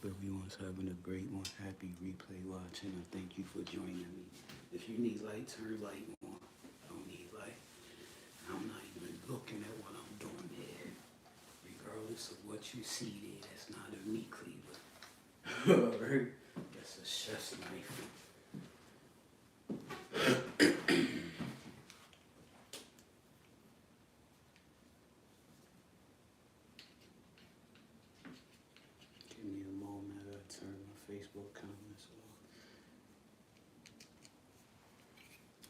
hope everyone's having a great one. Happy replay watching. I thank you for joining me. If you need light, turn light on. I don't need light. I'm not even looking at what I'm doing here. Regardless of what you see there, that's not a meat cleaver. Alright? That's a chef's knife. Give me a moment. I turn my Facebook comments off.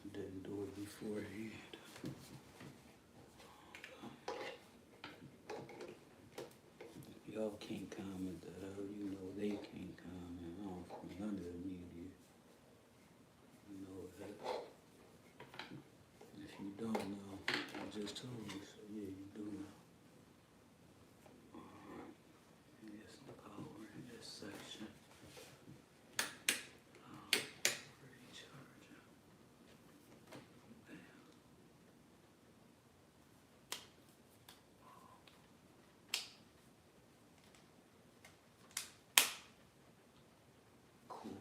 I didn't do it beforehand. Y'all can't comment that out. You know they can't comment. I don't from none of the media. You know that. If you don't know, I just told you. So yeah, you do know. Here's the power in this section. Recharger. Cool.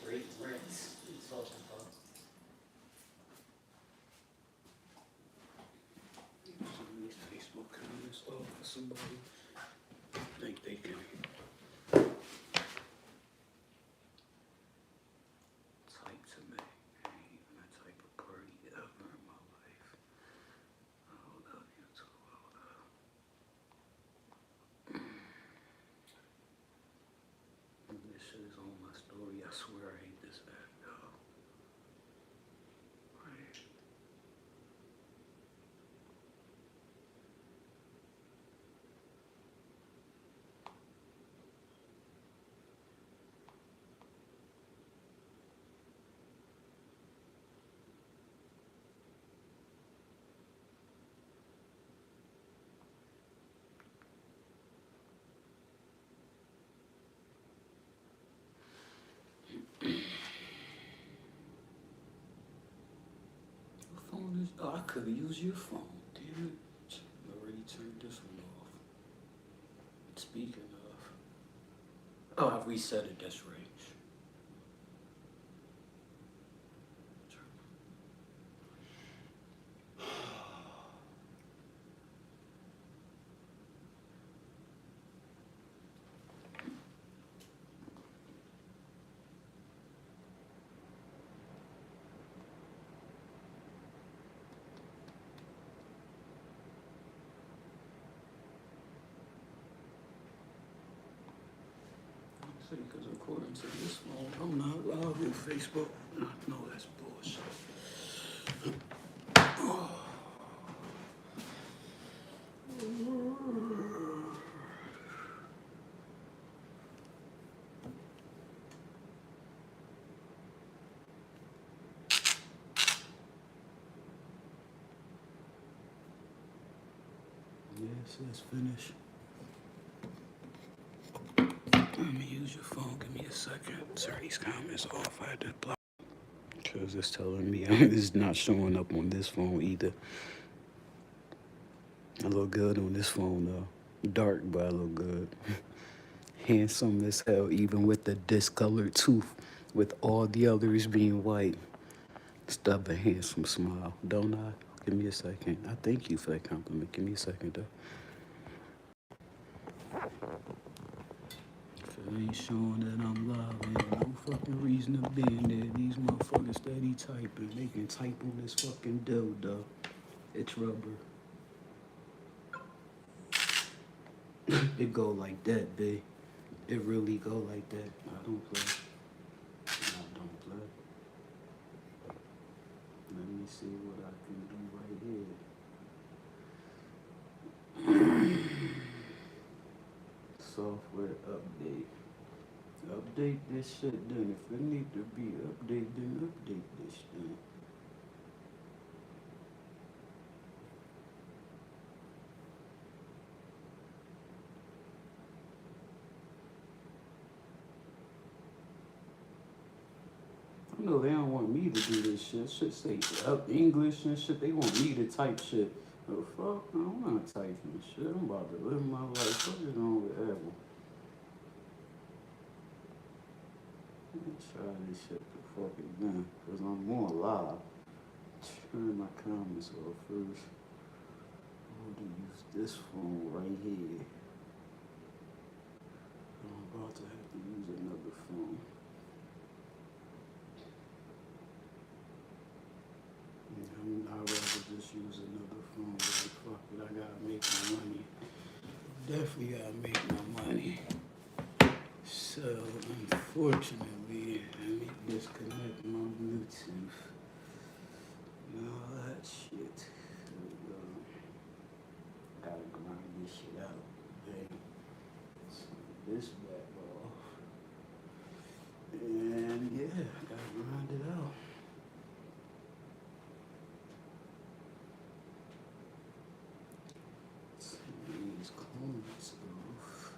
Straight rents. What you talking about? Some of these Facebook comments off for somebody. Think they can type to me. I ain't even a type of party ever in my life. Hold up, YouTube, hold up. This shit is on my story. I swear I hate this app, y'all. Right. What phone is? Oh, I could have used your phone. Damn it. I already turned this one off. Speaking of. Oh, I've reset it. That's right. See, because according to this phone, I'm not live on Facebook. No, that's bullshit. Yes, let's finish. Let me use your phone. Give me a second. Turn these comments off. I had to block. Because it's telling me it's not showing up on this phone either. I look good on this phone though. Dark, but I look good. Handsome as hell, even with the discolored tooth, with all the others being white. Stubborn, handsome smile, don't I? Give me a second. I thank you for that compliment. Give me a second though. If it ain't showing that I'm live, ain't no fucking reason to be in there. These motherfuckers steady typing. They can type on this fucking dildo. It's rubber. It go like that, babe. It really go like that. I don't play. I don't play. Let me see what I can do right here. Software update. Update this shit then. If it need to be updated, then update this thing. me to do this shit. Shit say up English and shit. They want me to type shit. Oh fuck, I don't wanna type this shit. I'm about to live my life. What is wrong with Apple? Let me try this shit to fuck again. Cause I'm more live. Turn my comments off first. I'm gonna use this phone right here. I'm about to have to use another phone. I'd rather just use another phone, but fuck it, I gotta make my money. Definitely gotta make my money. So, unfortunately, let me disconnect my Bluetooth and all that shit. So, gotta grind this shit out. Okay? So, this back off. And yeah, gotta grind it out. These clones off.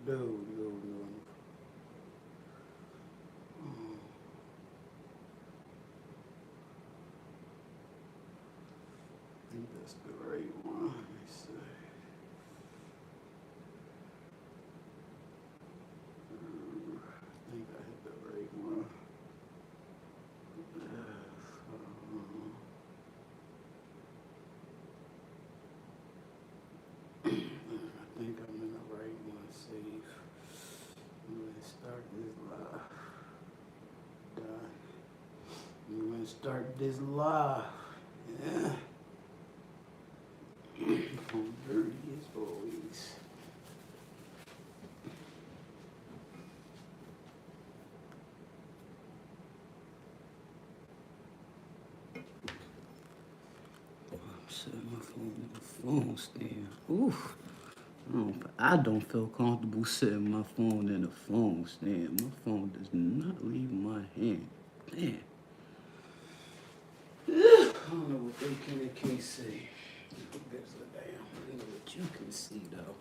No. I think that's the right one. Let me see. I think I hit the right one. I think I'm in the right one. Save. I'm gonna start this live. Done. I'm gonna start this live. Yeah. I'm dirty as always. I'm setting my phone in the phone stand. Oof. I don't feel comfortable setting my phone in the phone stand. My phone does not leave my hand. Man. I don't know what they can't see. Who gives a damn? I know what you can see though.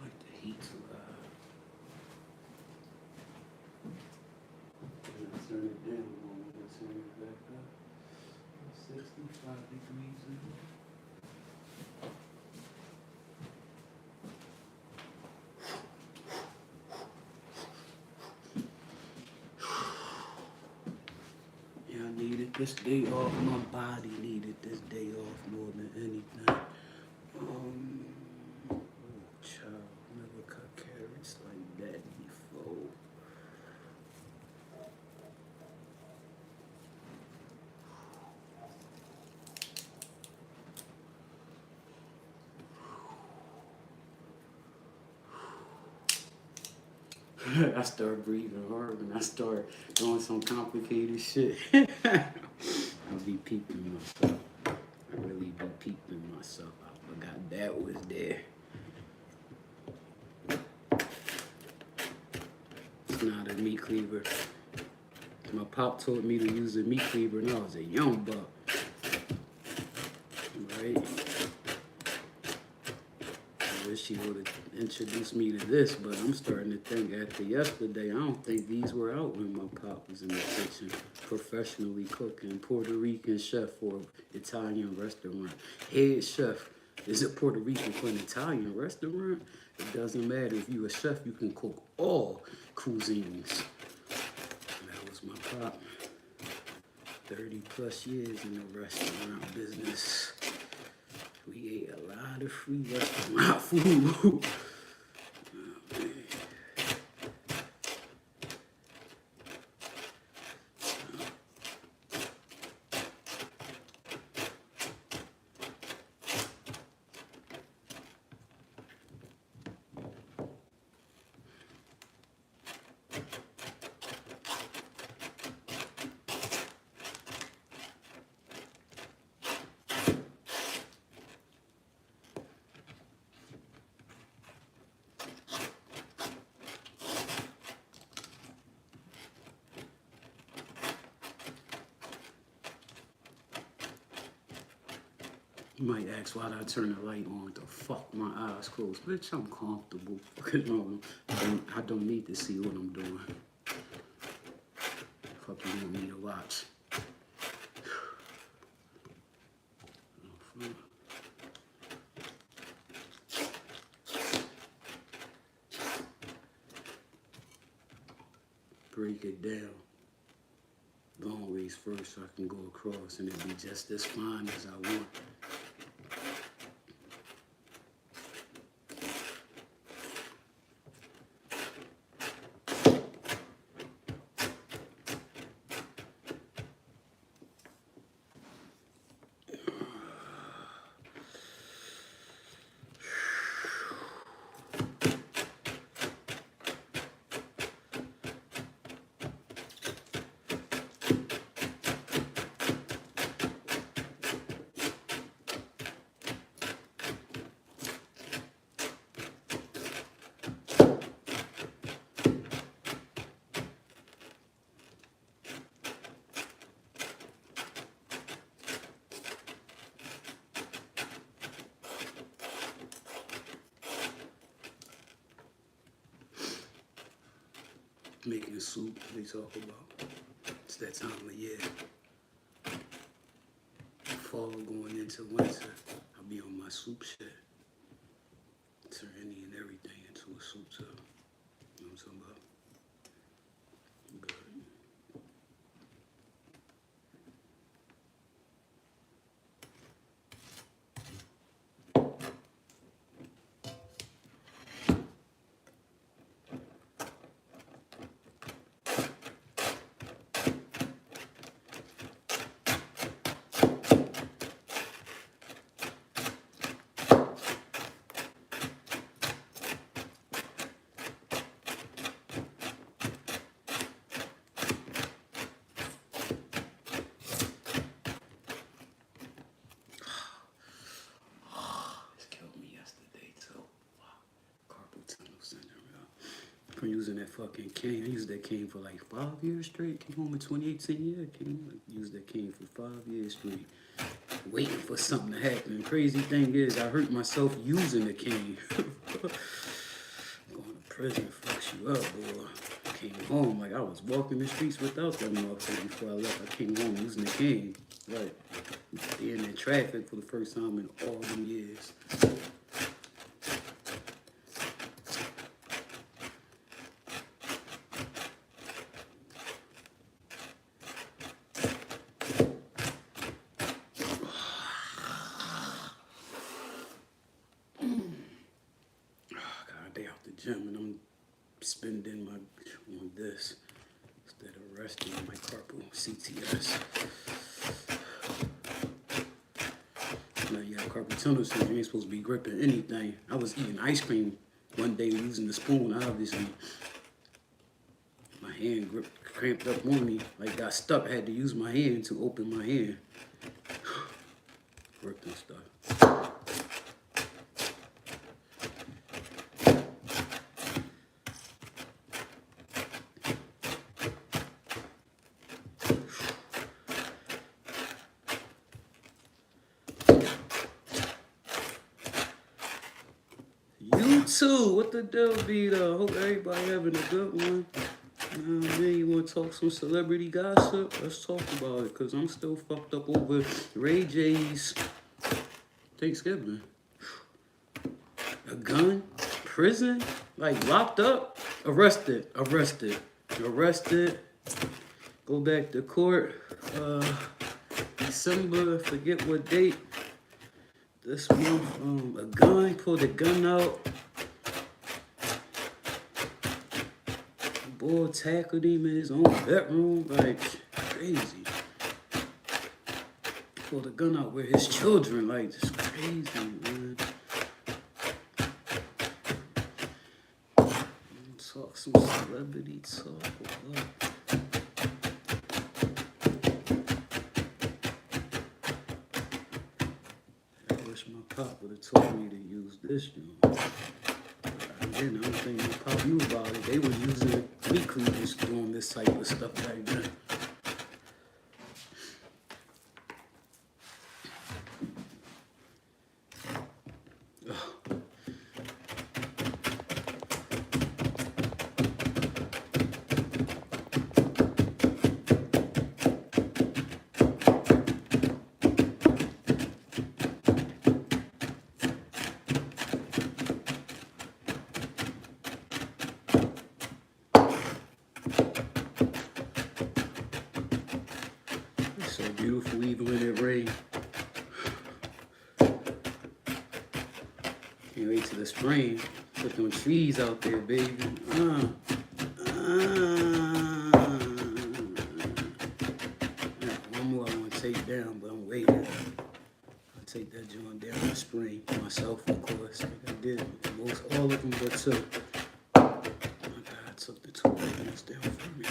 Like the heat's alive. Can I turn it down? I'm gonna turn it back up. 65 degrees in here. Yeah, I needed this day off. My body needed this day off more than anything. Oh, child, never cut carrots like that before. I start breathing hard and I start doing some complicated shit. I'll be peeping myself. I really be peeping myself. I forgot that was there. It's not a meat cleaver. My pop told me to use a meat cleaver when I was a young buck. Right? I wish she would have introduced me to this, but I'm starting to think after yesterday, I don't think these were out when my pop was in the kitchen professionally cooking. Puerto Rican chef for Italian restaurant. Head chef Is it Puerto Rican for an Italian restaurant? It doesn't matter. If you're a chef, you can cook all cuisines. That was my pop. 30 plus years in the restaurant business. We ate a lot of free restaurant food. You might ask why did I turn the light on to fuck my eyes closed. Bitch, I'm comfortable. Because I don't need to see what I'm doing. Fuck you want me to watch. Break it down. Long ways first so I can go across and it'll be just as fine as I want. Making soup, they talk about. It's that time of year. Fall going into winter, I'll be on my soup shit. Turn any and everything into a soup too. You know what I'm talking about? Good. From using that fucking cane. I used that cane for like 5 years straight. Came home in 2018, yeah. Used that cane for 5 years straight. Waiting for something to happen. The crazy thing is, I hurt myself using the cane. Going to prison fucks you up, boy. Came home, like I was walking the streets without that motherfucker before I left. I came home using the cane. Right. Being in traffic for the first time in all them years. Gym and I'm spending my on this instead of resting on my carpal CTS. Now you got carpal tunnel syndrome. You ain't supposed to be gripping anything. I was eating ice cream one day using the spoon. Obviously, my hand cramped up on me, like got stuck. I had to use my hand to open my hand. Gripped and stuff. You too. What the deal be though? Hope everybody having a good one. Man, you want to talk some celebrity gossip? Let's talk about it, because I'm still fucked up over Ray J's Thanksgiving. A gun? Prison? Like locked up? Arrested. Go back to court. December, forget what date. This month, a gun, pulled a gun out. Boy tackled him in his own bedroom, like crazy. Pulled a gun out with his children, like just crazy, man. Talk some celebrity talk. What? I wish my pop would have told me to use this joint. Again, I don't think my pop knew about it. They were using meat cleavers doing this type of stuff back then. It's so beautiful even when it rains. Can't wait till the spring. Put them trees out there, baby. Got one more I want to take down, but I'm waiting. I'll take that joint down in the spring. Myself, of course, like I did. Most all of them but two. My God, took the two ones down for me.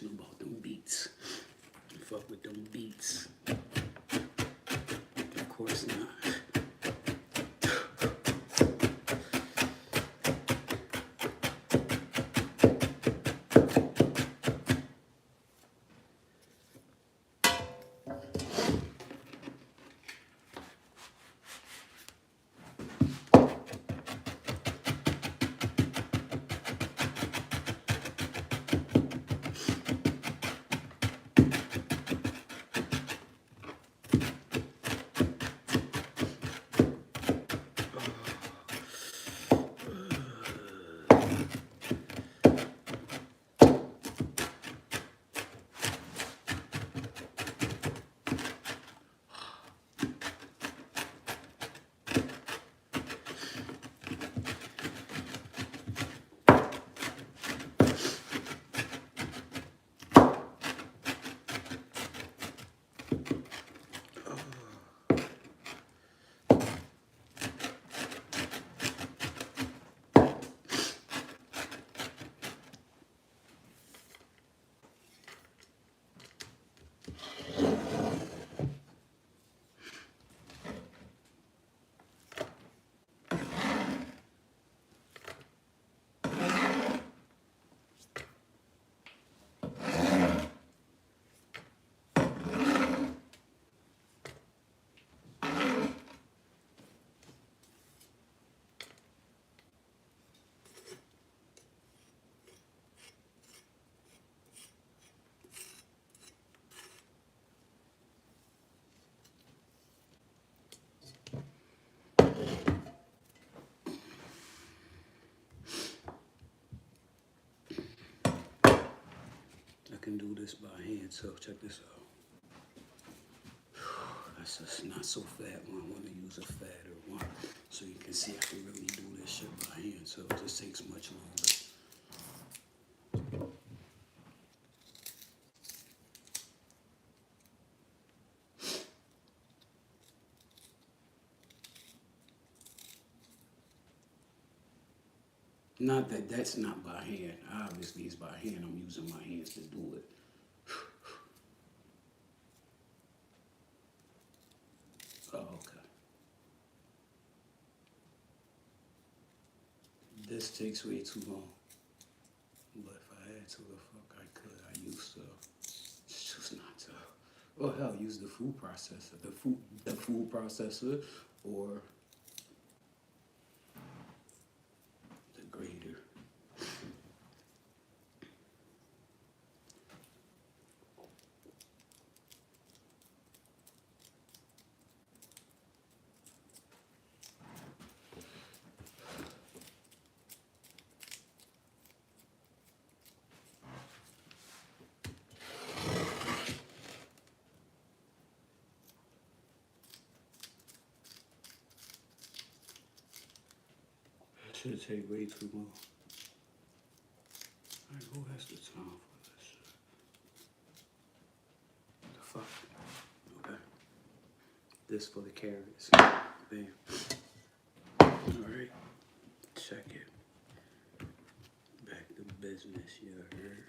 About them beats. Fuck with them beats. Of course not. can do this by hand, so check this out. That's just not so fat one. I want to use a fatter one so you can see I can really do this shit by hand, so it just takes much longer. Not that that's not by hand. Obviously it's by hand. I'm using my hands to do it. Oh, okay. This takes way too long. But if I had to, the fuck I could. I used to. It's just not to. Well, hell, use the food processor. The food processor or the grater. Should take way too long. Alright, who has the time for this shit? The fuck? Okay. This for the carrots. Bam. Alright. Check it. Back to business, you heard.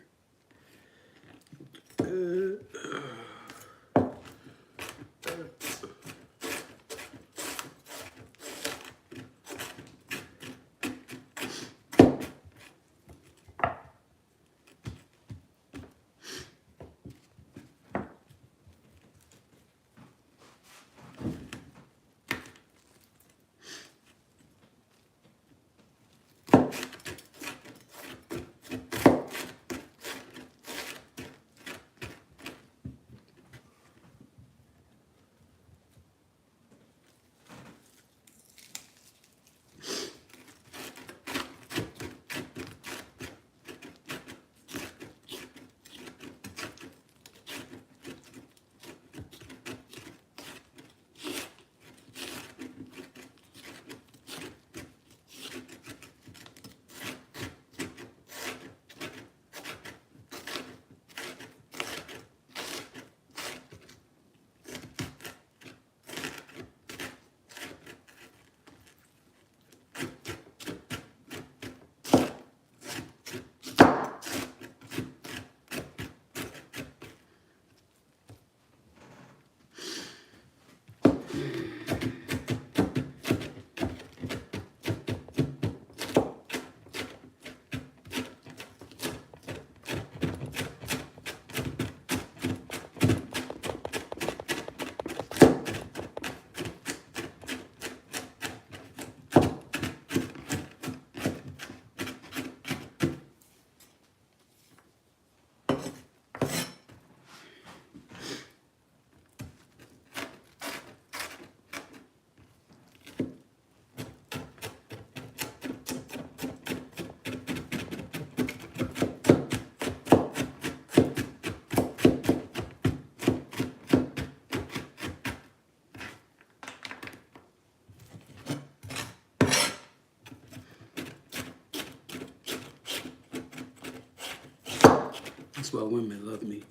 That's why women love me.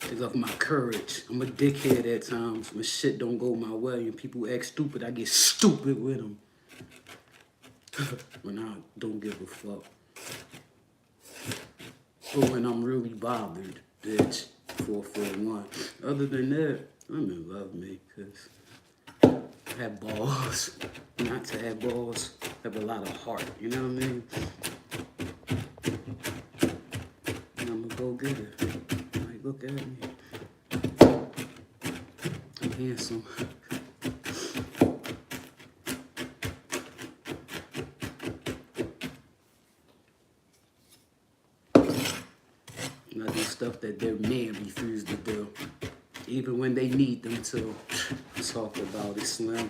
They love my courage. I'm a dickhead at times. When shit don't go my way and people act stupid, I get stupid with them. When I don't give a fuck. But when I'm really bothered, bitch, 441. Other than that, women love me because I have balls. Not to have balls, I have a lot of heart. You know what I mean? And I'm a go-getter. Like, look at me. I'm handsome. And I do stuff that their man refused to do. Even when they need them to. Talk about it, Slim.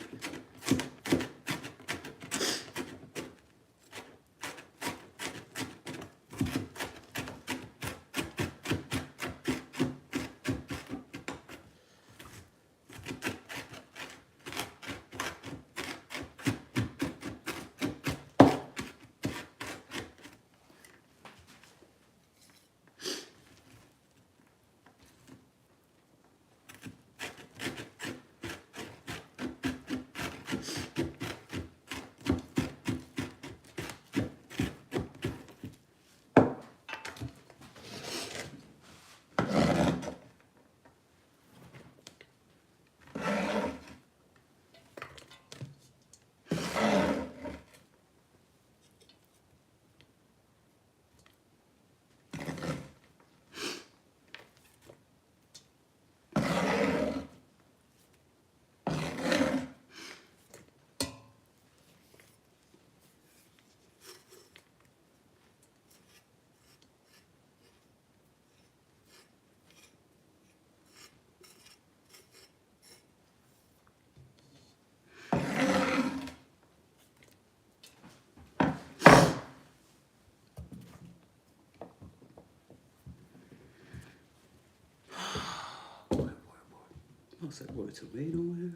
I was like, what, tomato in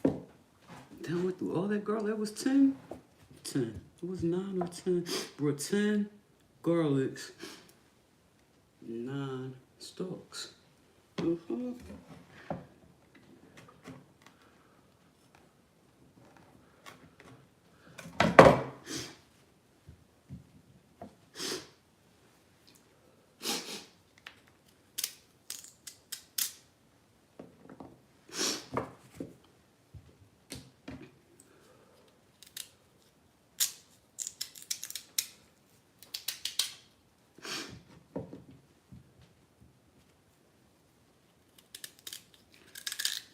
here? Damn, went through all that garlic. That was 10? 10. It was 9 or 10. Bro, 10 garlics, 9 stalks. Uh-huh.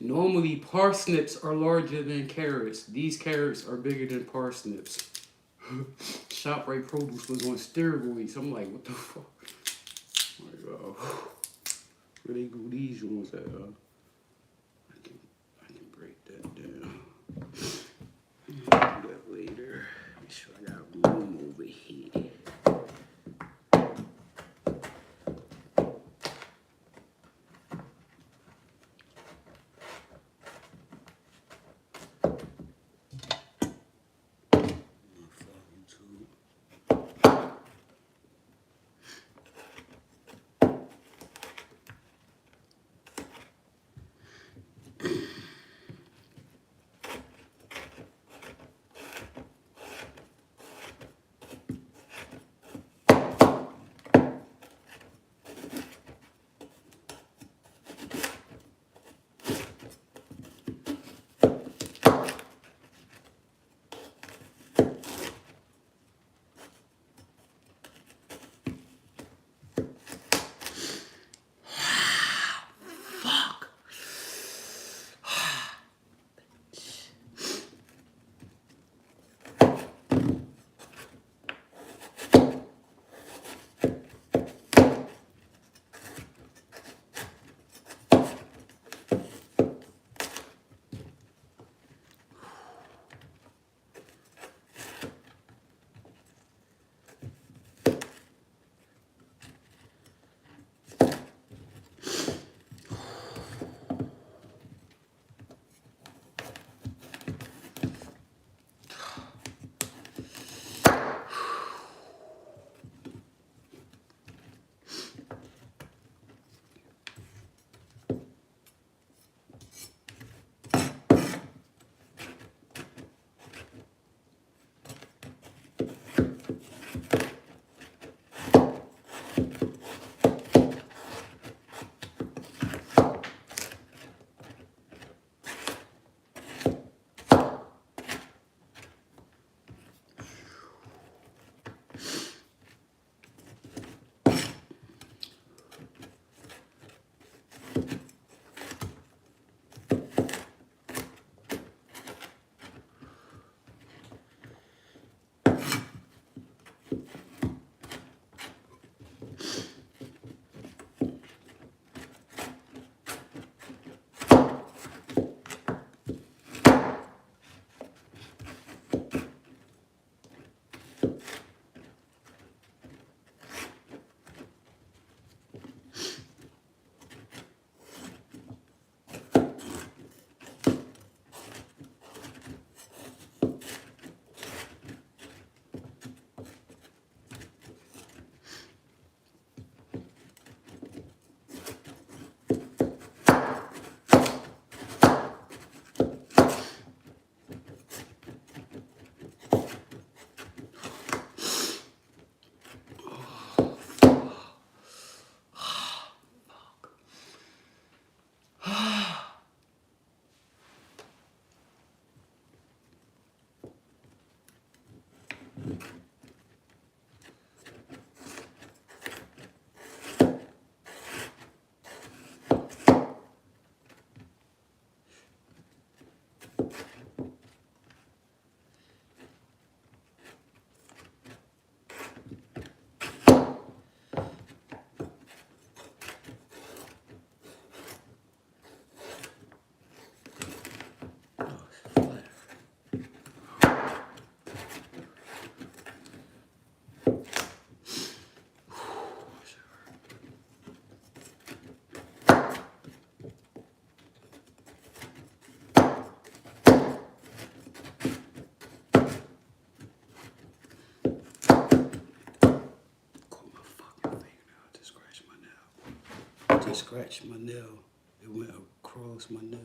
Normally, parsnips are larger than carrots. These carrots are bigger than parsnips. ShopRite produce was on steroids. I'm like, what the fuck? Like, where they go these ones at? I can break that down. Do that later. Make sure I got room over here. Just scratched my nail. It went across my nail.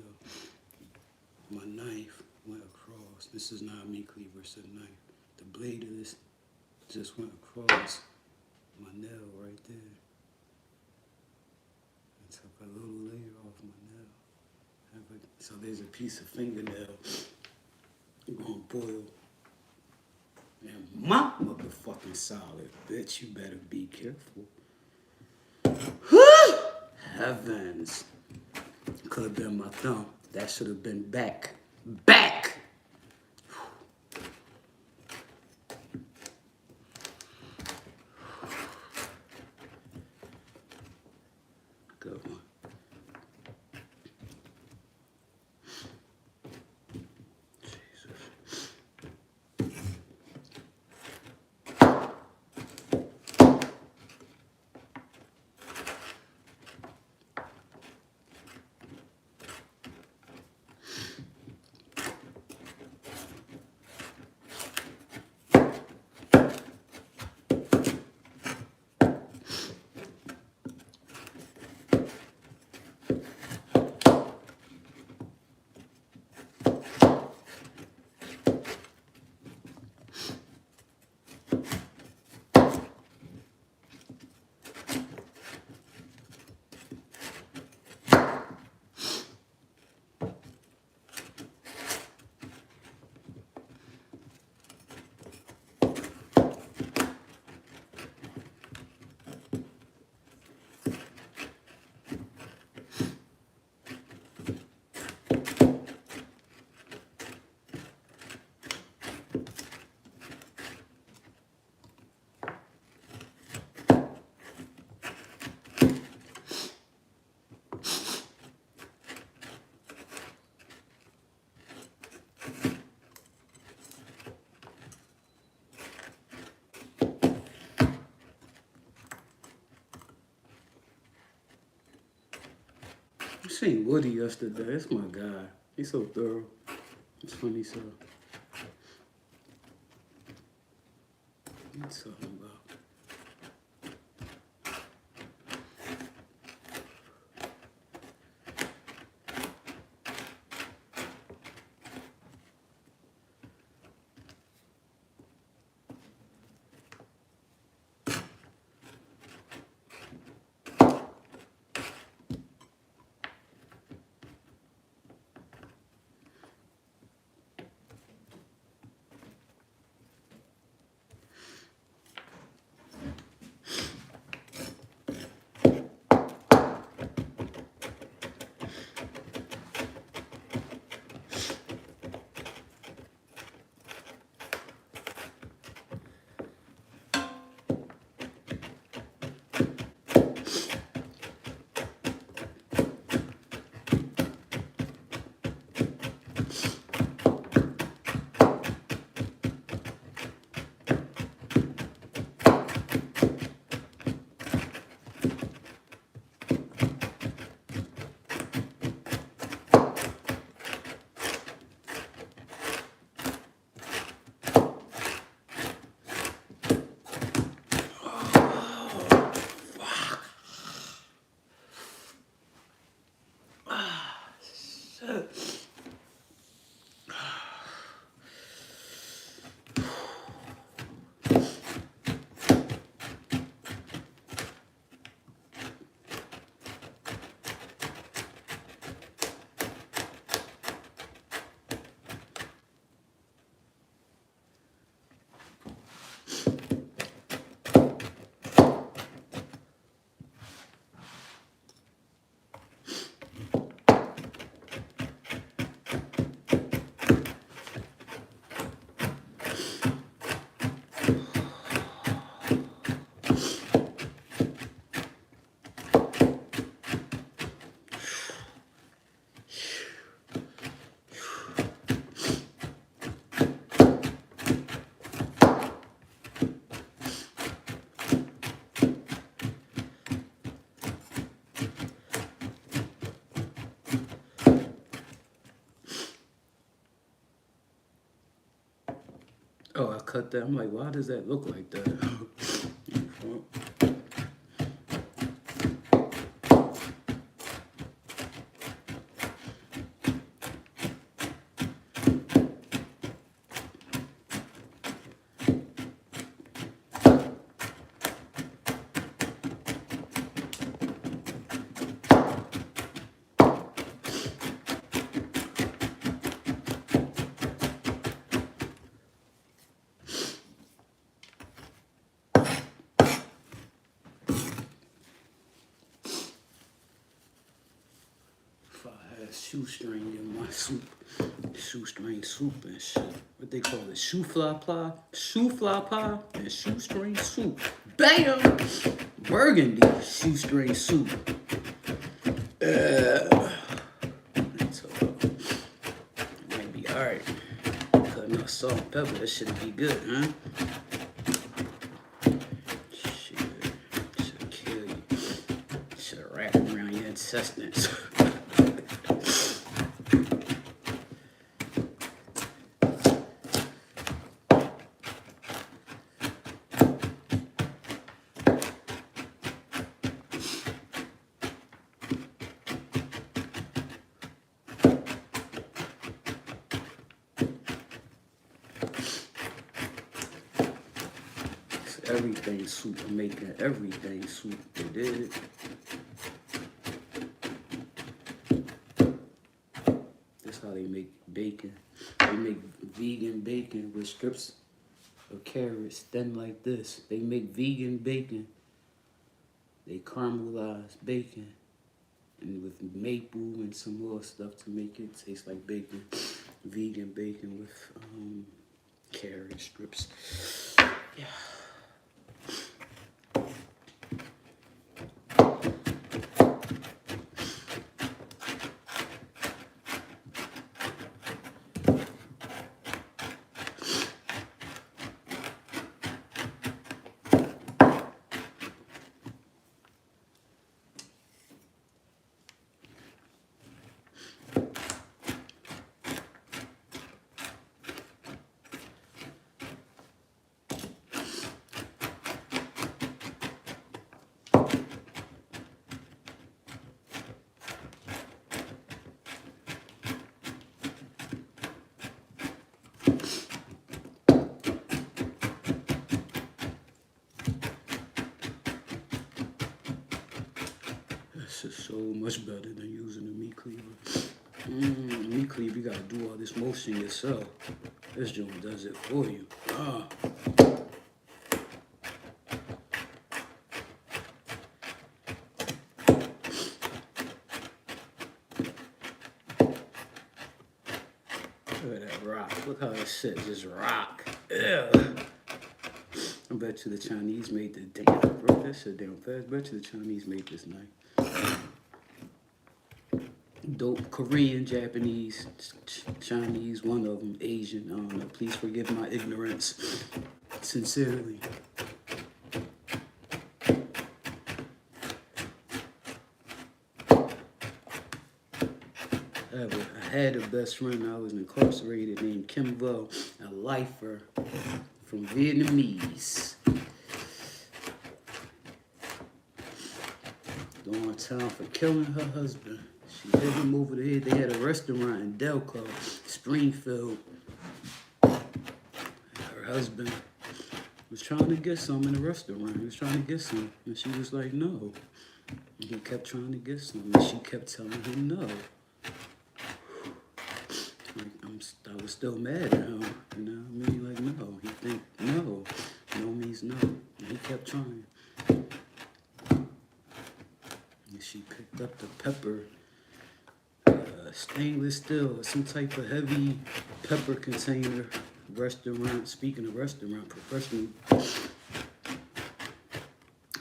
My knife went across. This is not a meat cleaver, it's a knife. The blade of this just went across my nail right there. I took a little layer off my nail. So there's a piece of fingernail gonna boil. And my motherfucking solid. Bitch, you better be careful. Heavens. Could have been my thumb. That should have been back. Back! Good one. I seen Woody yesterday. That's my guy. He's so thorough. It's funny, so. What's talking about? Oh, I cut that. I'm like, why does that look like that? Shoestring in my soup, shoestring soup and shit. What they call it? Shoe fly pie, and shoestring soup. Bam! Burgundy shoestring soup. So it might be alright. Cutting up salt and pepper, that should be good, huh? Shit, should kill you. Should wrap around your intestines. Everything soup. I'm making everything soup. They did. That's how they make bacon. They make vegan bacon with strips of carrots thin like this. They make vegan bacon. They caramelize bacon and with maple and some more stuff to make it taste like bacon. Vegan bacon with carrot strips. Yeah. This is so much better than using a meat cleaver. Meat cleaver, you gotta do all this motion yourself. This joint does it for you. Look at that rock. Look how that shit just rock. Ew. I bet you the Chinese made the damn. Broke that shit down fast. Bet you the Chinese made this knife. Dope. Korean, Japanese, Chinese, one of them, Asian. I don't know. Please forgive my ignorance. Sincerely. I had a best friend. I was incarcerated named Kim Vo, a lifer from Vietnamese. Going time for killing her husband. She hit him over the head. They had a restaurant in Delco, Springfield. Her husband was trying to get some in the restaurant. He was trying to get some. And she was like, no. And he kept trying to get some. And she kept telling him no. I was still mad at him. You know what I mean? Like, no. He think no. No means no. And he kept trying. And she picked up the pepper. Stainless steel, some type of heavy pepper container. Restaurant, speaking of restaurant, professional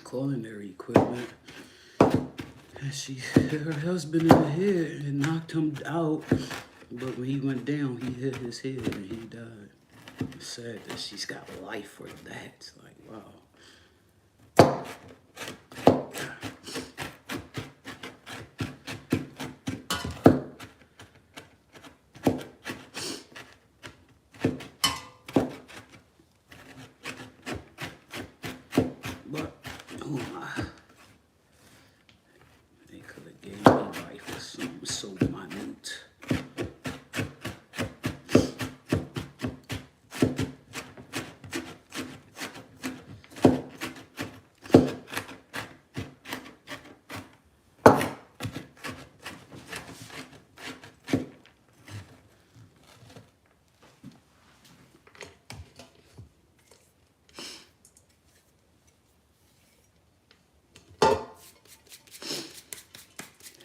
culinary equipment. And she hit her husband in the head and knocked him out. But when he went down, he hit his head and he died. It's sad that she's got life for that. Like, wow.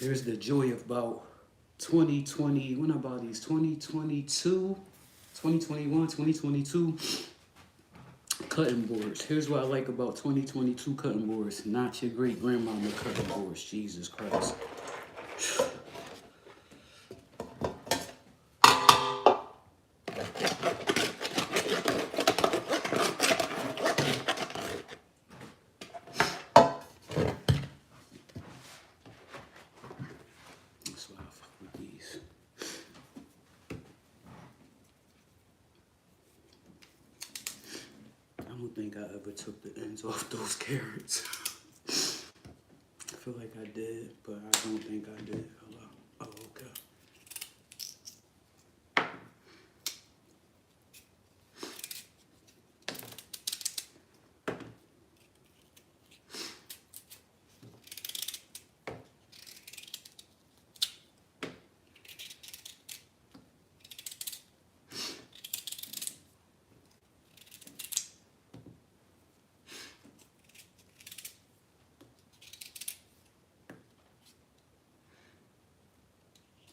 Here's the joy about 2020. When about these 2022, 2021, 2022 cutting boards. Here's what I like about 2022 cutting boards. Not your great grandmama cutting boards. Jesus Christ. That's why I fuck with these. I don't think I ever took the ends off those carrots. I feel like I did, but I don't think I did. Hello. Oh, okay.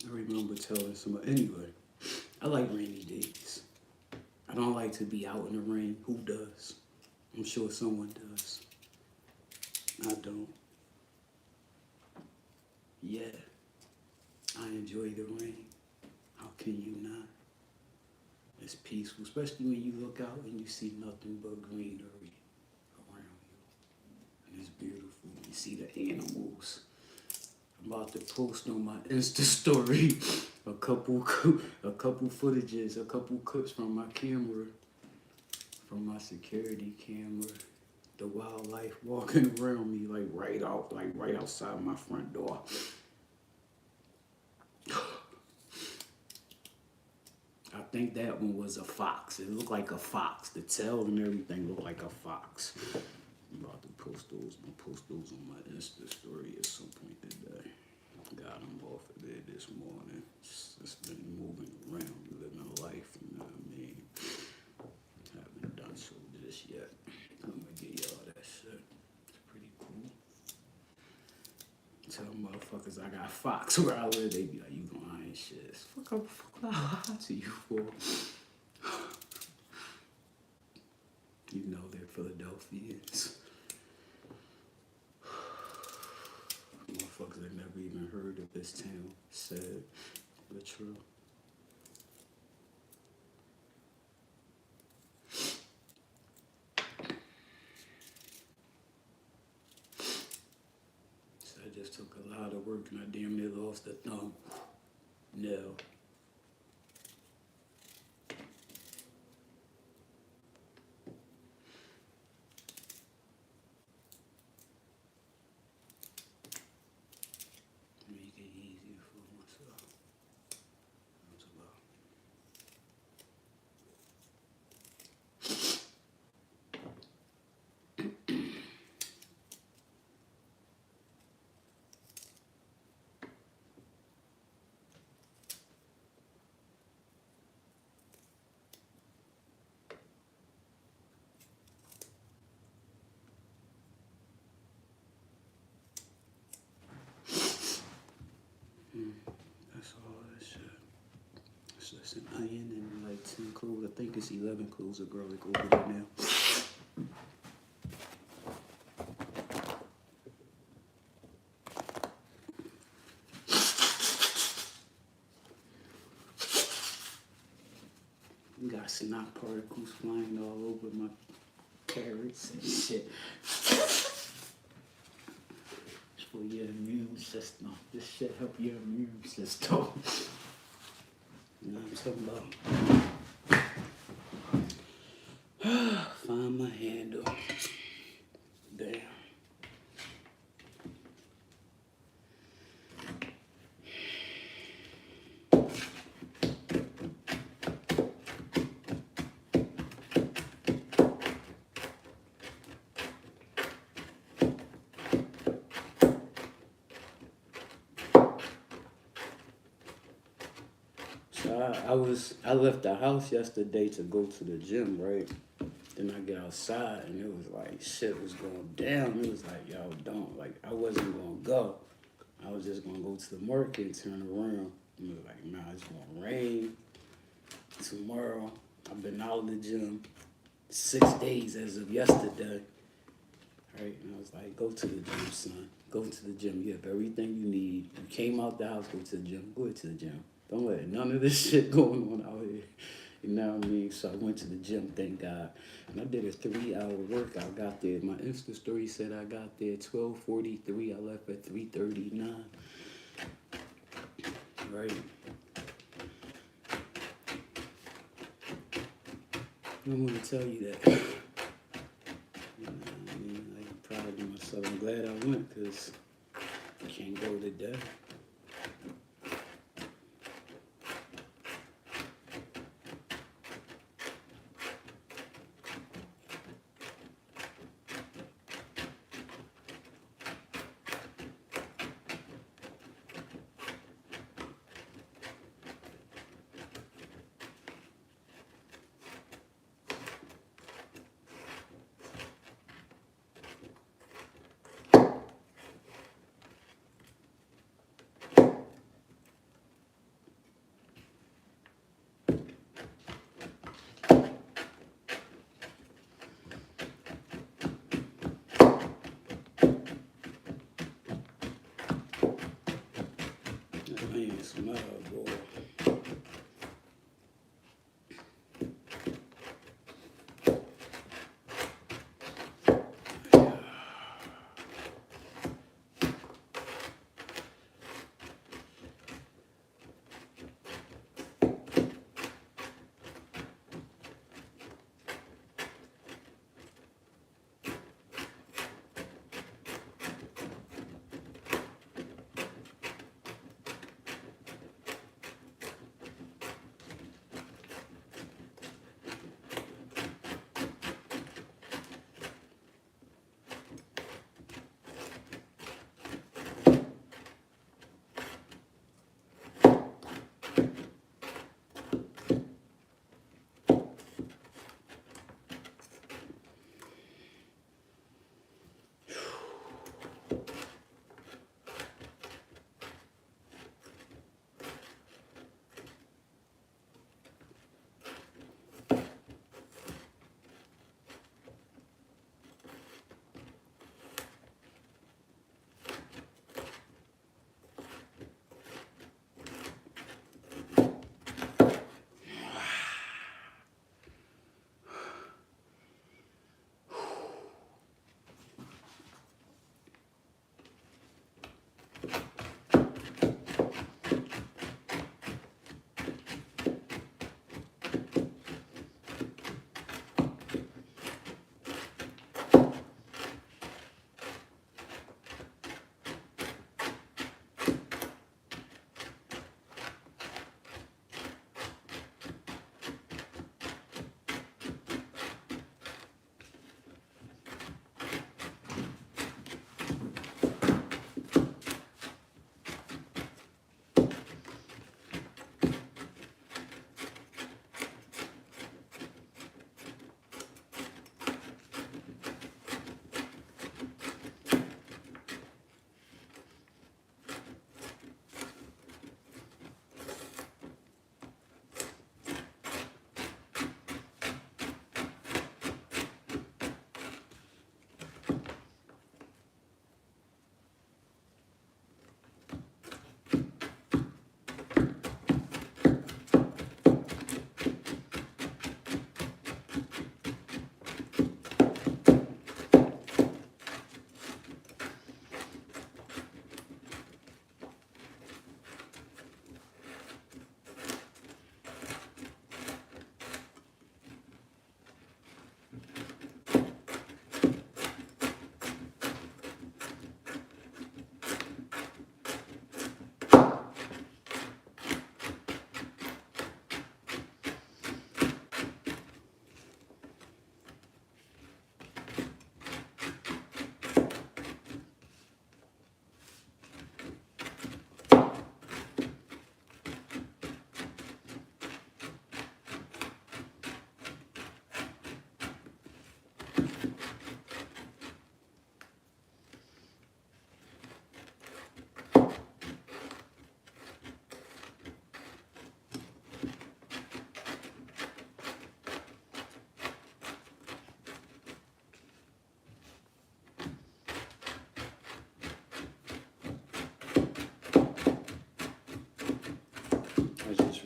I remember telling somebody, anyway, I like rainy days. I don't like to be out in the rain. Who does? I'm sure someone does. I don't. Yeah, I enjoy the rain. How can you not? It's peaceful, especially when you look out and you see nothing but greenery around you. And it's beautiful. You see the animals. I'm about to post on my Insta story a couple footages, a couple clips from my camera, from my security camera. The wildlife walking around me, like right outside my front door. I think that one was a fox. It looked like a fox. The tail and everything looked like a fox. I'm about to post those. I'm gonna post those on my Insta story at some point today. Got them off of there this morning. It's been moving around, living life, you know what I mean? Haven't done so just yet. I'm gonna get y'all that shit. It's pretty cool. Tell motherfuckers I got Fox where I live, they be like, you lying shit. Fuck I lie to you for. You know they're Philadelphians. Motherfuckers that never even heard of this town. Sad, but true. So I just took a lot of work and I damn near lost a thumb. No. Make it easier for myself. That's about. That's all that shit. It's just an onion and like 10 cloves. I think it's 11 cloves of garlic over there now. Got snot particles flying all over my carrots and shit. It's for your immune system. This shit help your immune system. You know what I'm talking about? Find my handle. Damn. So I left the house yesterday to go to the gym, right? Then I get outside and it was like shit was going down. It was like, y'all don't, like I wasn't gonna go. I I was just gonna go to the market and turn around. I was like, nah, it's gonna rain tomorrow. I've been out of the gym 6 days as of yesterday. Right? And I was like, go to the gym, son. Go to the gym. You have everything you need. You came out the house, go to the gym. Go to the gym. Don't let none of this shit going on out here. You know what I mean? So I went to the gym, thank God. And I did a 3-hour workout. Got there. My Insta story said I got there 12:43. I left at 3:39. Right? I want to tell you that. You know what I mean? I'm proud of myself. I'm glad I went because I can't go today.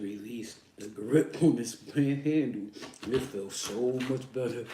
released the grip on this pen handle. It felt so much better.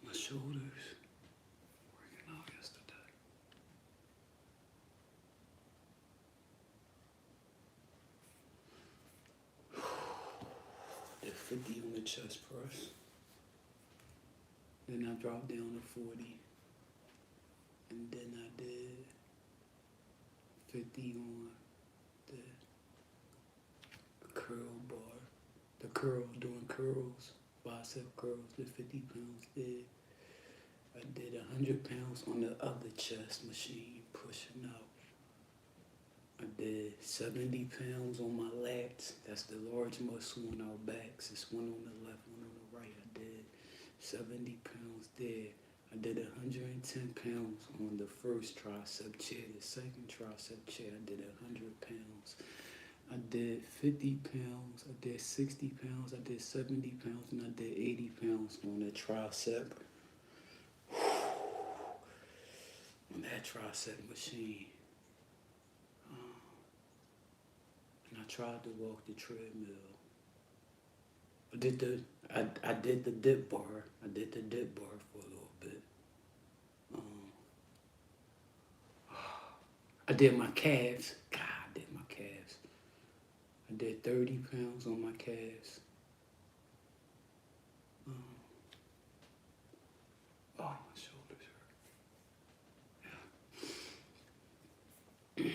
My shoulders working out yesterday. Did 50 on the chest press. Then I dropped down to 40. And then I did 50 on the curl bar. The curl, doing curls, bicep curls, the 50 pounds did. I did 100 pounds on the other chest machine, pushing out. I did 70 pounds on my lats. That's the large muscle on our backs. It's one on the left, one on the right. I did 70 pounds there. I did 110 pounds on the first tricep chair. The second tricep chair, I did 100 pounds. I did 50 pounds. I did 60 pounds. I did 70 pounds. And I did 80 pounds on the tricep. On that tricep machine. And I tried to walk the treadmill. I did the dip bar. I did the dip bar for a little bit. I did my calves. God, I did my calves. I did 30 pounds on my calves. Oh, my shoulders hurt. Yeah.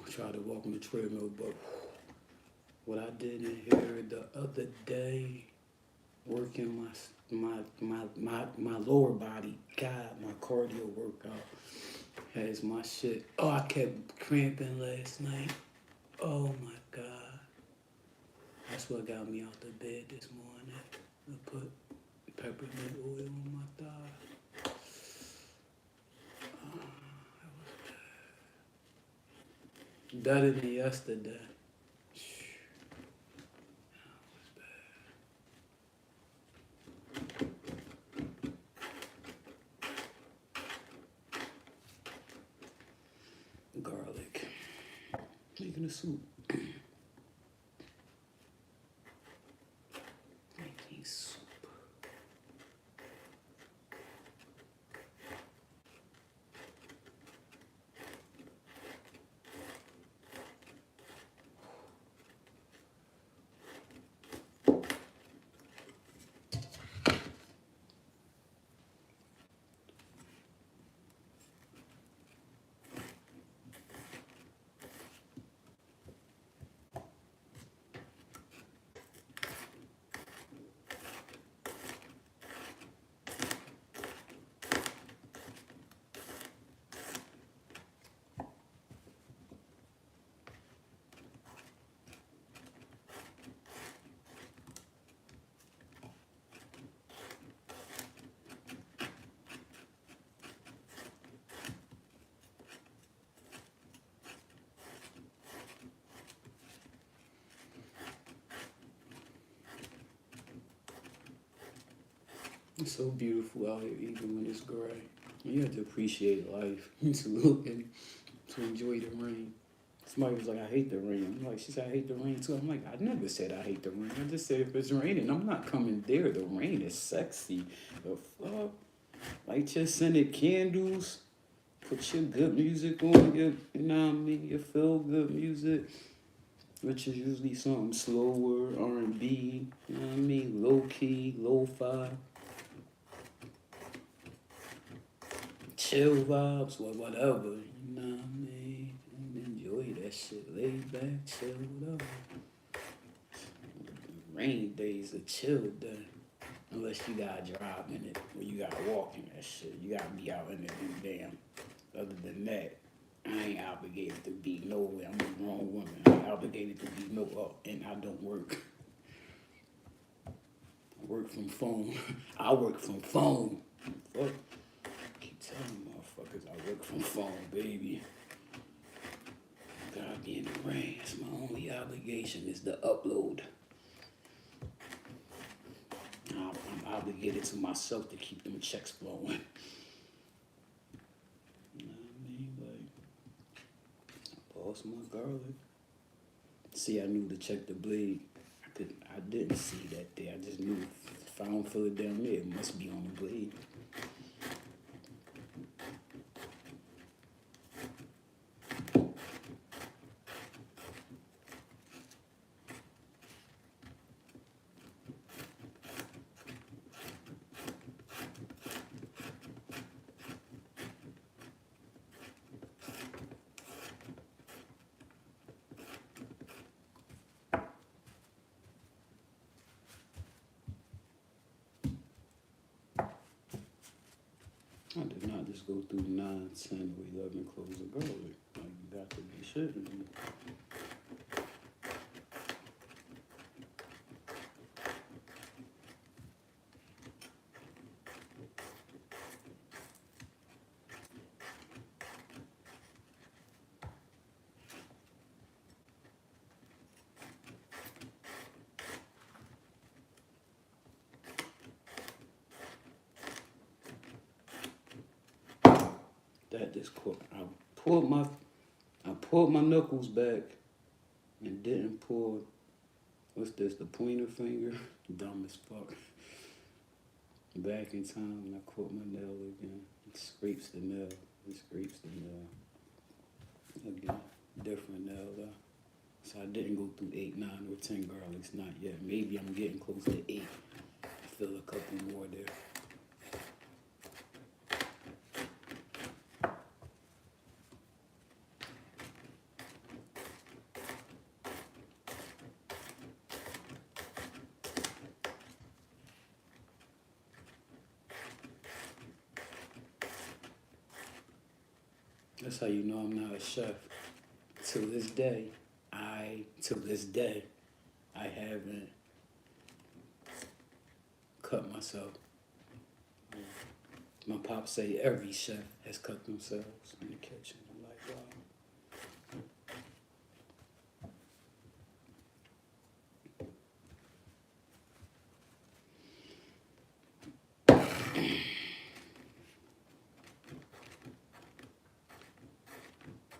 try to walk on the treadmill, but what I did in here the other day, working my lower body, God, my cardio workout has my shit. Oh, I kept cramping last night. Oh my God. That's what got me out the bed this morning. I put peppermint oil on my thigh. Better than yesterday. Garlic. Making a soup. Making soup. It's so beautiful out here, even when it's gray. You have to appreciate life, to look and to enjoy the rain. Somebody was like, I hate the rain. I'm like, she said, I hate the rain too. I'm like, I never said I hate the rain. I just said if it's raining, I'm not coming there. The rain is sexy. The fuck? Light your scented candles. Put your good music on. Your, you know what I mean? Your feel good music, which is usually something slower, R&B. You know what I mean? Low key, lo-fi. Chill vibes, or whatever, you know what I mean? Enjoy that shit, lay back, chill, whatever. Rain days a chill day, unless you gotta drive in it, or you gotta walk in that shit. You gotta be out in it, and damn. Other than that, I ain't obligated to be nowhere. I'm a grown woman. I ain't obligated to be and I don't work. I work from phone. I work from phone. Fuck. Telling motherfuckers I work from phone, baby. Gotta be in the rain. That's my only obligation is to upload. I'm obligated to myself to keep them checks flowing. You know what I mean? Like, I lost my garlic. See, I knew to check the blade. I didn't see that there. I just knew if I don't feel it down there, it must be on the blade. I did not just go through 9, 10, or 11 cloves of garlic. Like, you got to be shitting me. That just caught. I pulled my knuckles back and didn't pull. What's this? The pointer finger. Dumb as fuck. Back in time and I caught my nail again. It scrapes the nail. It scrapes the nail. Again, different nail though. So I didn't go through 8, 9, or 10 garlics. Not yet. Maybe I'm getting close to 8. I feel a couple more there. That's how you know I'm not a chef. To this day, to this day, I haven't cut myself. My pop say every chef has cut themselves in the kitchen. I'm like, wow.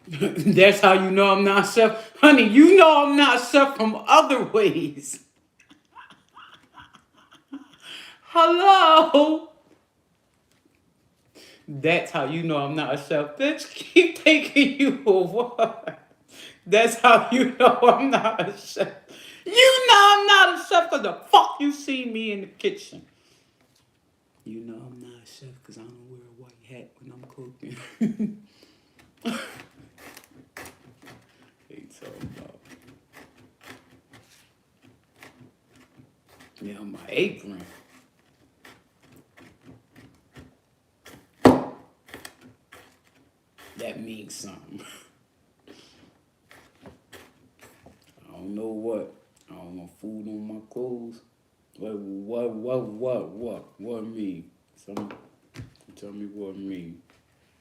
That's how you know I'm not chef. Honey, you know I'm not chef from other ways. Hello? That's how you know I'm not a chef. Bitch, keep taking you a what? That's how you know I'm not a chef. You know I'm not a chef because the fuck you see me in the kitchen. You know I'm not a chef because I don't wear a white hat when I'm cooking. They talking about. Yeah, my apron. That means something. I don't know what. I don't want food on my clothes. What it mean? Some tell me what it mean.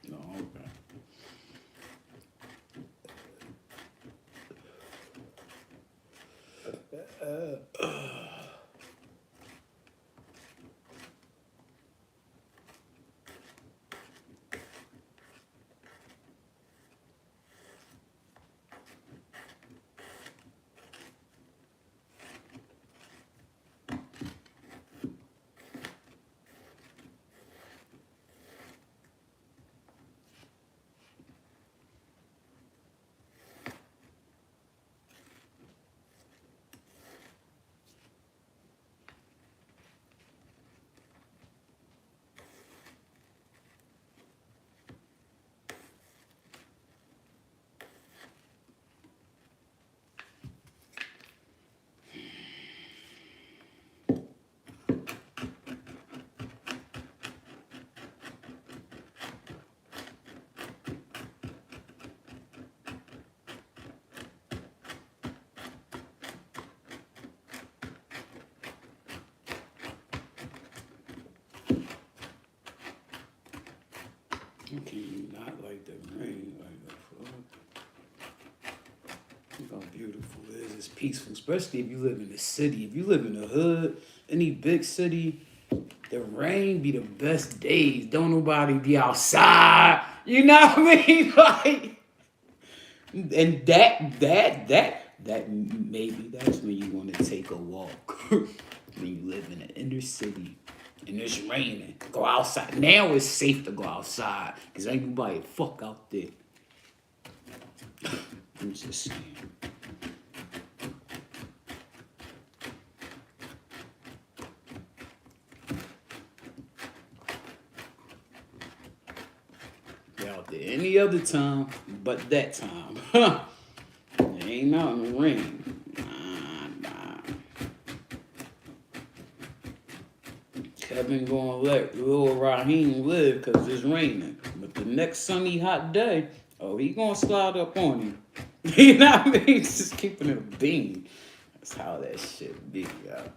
No, okay. You can't not like the rain, like the fuck. Look how beautiful it is. It's peaceful, especially if you live in the city. If you live in the hood, any big city, the rain be the best days. Don't nobody be outside. You know what I mean? Like, and that maybe that's when you want to take a walk. When you live in the inner city and it's raining, go outside. Now it's safe to go outside because ain't nobody fuck out there. I'm just saying. They out there any other time but that time. It ain't out in the rain. Nah. Kevin gonna let Lil Raheem live because it's raining. But the next sunny hot day, oh, he gonna slide up on him. You know what I mean? Just keeping it a bean. That's how that shit be, y'all.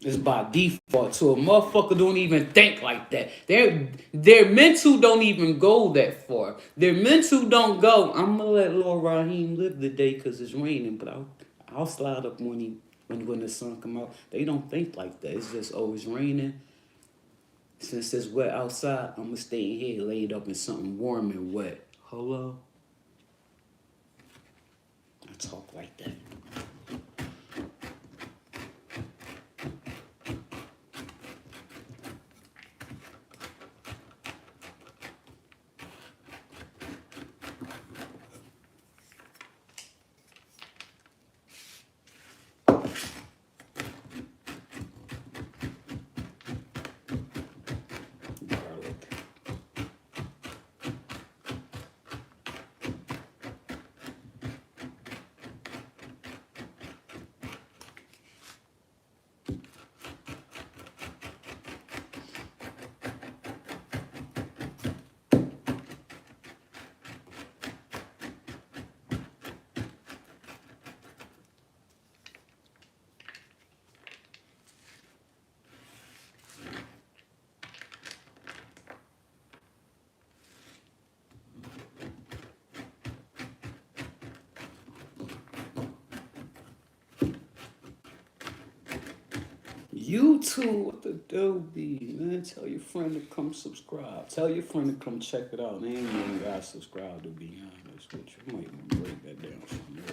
It's by default, so a motherfucker don't even think like that. Their mental don't even go that far. Their mental don't go, I'm gonna let Lil Raheem live the day because it's raining, but I'll slide up when the sun come out. They don't think like that. It's just, oh, it's raining. Since it's wet outside, I'm gonna stay in here laid up in something warm and wet. Hello? I talk like that. Garlic. YouTube, what the deal be, man? Tell your friend to come subscribe. Tell your friend to come check it out. They ain't even got to subscribe, to be honest with you. I might even break that down some more.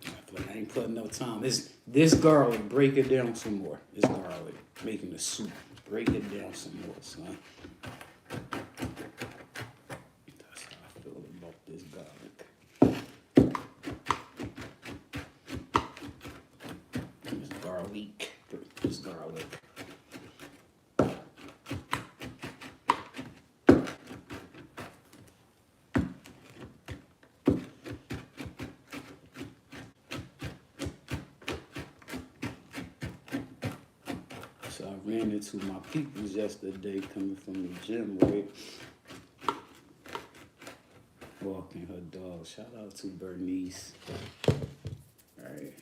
I feel like I ain't putting no time. This garlic, break it down some more. This garlic, making the soup. Break it down some more, son. That's how I feel about this garlic. This garlic. This garlic. So I ran into my peoples yesterday coming from the gym, right? Walking her dog. Shout out to Bernice. Alright.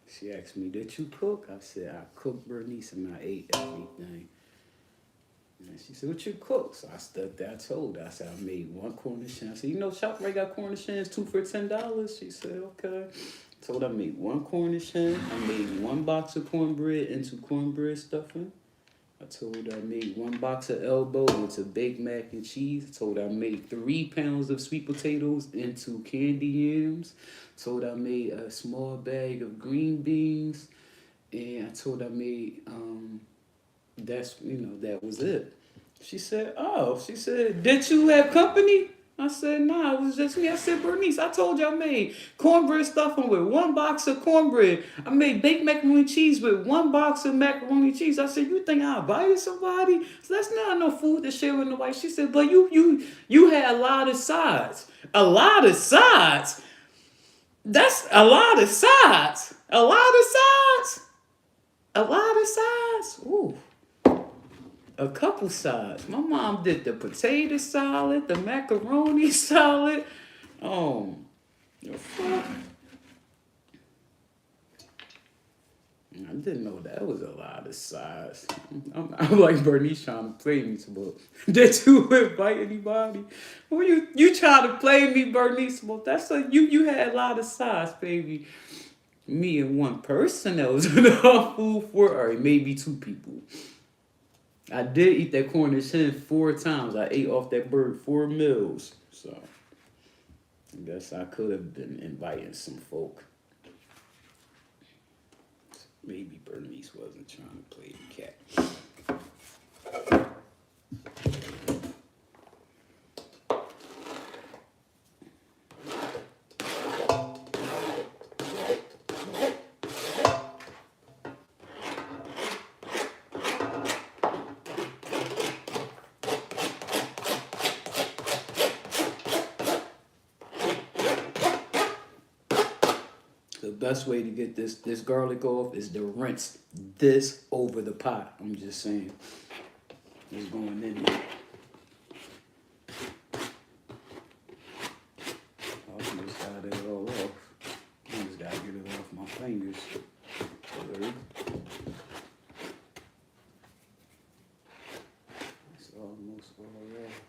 She asked me, did you cook? I said, I cooked, Bernice, and I ate everything. And she said, what you cook? So I stood there, I told her, I said, I made one Cornish hen. I said, you know, ShopRite got Cornish hens, 2 for $10. She said, okay. Told her I made one Cornish hen. I made 1 box of cornbread into cornbread stuffing. I told her I made 1 box of elbow into baked mac and cheese. I told her I made 3 pounds of sweet potatoes into candy yams. Told her I made a small bag of green beans. And I told her I made, that was it. She said, did you have company? I said, nah, it was just me. I said, Bernice, I told you I made cornbread stuffing with 1 box of cornbread. I made baked macaroni and cheese with 1 box of macaroni and cheese. I said, you think I invited somebody? So that's not no food to share with nobody. She said, but you had a lot of sides. A lot of sides? That's a lot of sides. A lot of sides? A lot of sides? Ooh. A couple sides. My mom did the potato salad, the macaroni salad. The fuck? I didn't know that was a lot of sides. I'm like Bernice trying to play me, but did you invite anybody? Well, you trying to play me, Bernice? Well, that's you had a lot of sides, baby. Me and one person that was enough food for, or maybe 2 people. I did eat that Cornish hen 4 times. I ate off that bird 4 meals. So I guess I could have been inviting some folk. Maybe Bernice wasn't trying to play the cat. The best way to get this garlic off is to rinse this over the pot. I'm just saying. It's going in there. I just got it all off. I just gotta get it off my fingers. It's almost all off.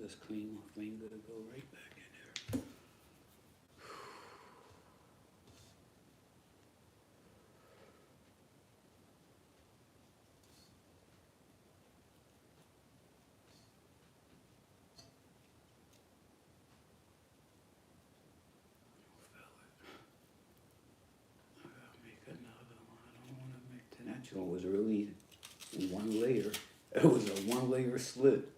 Just clean my finger to go right back in there. I gotta make another one. I don't want to make that. That joint was really 1 layer. It was a 1 layer slit.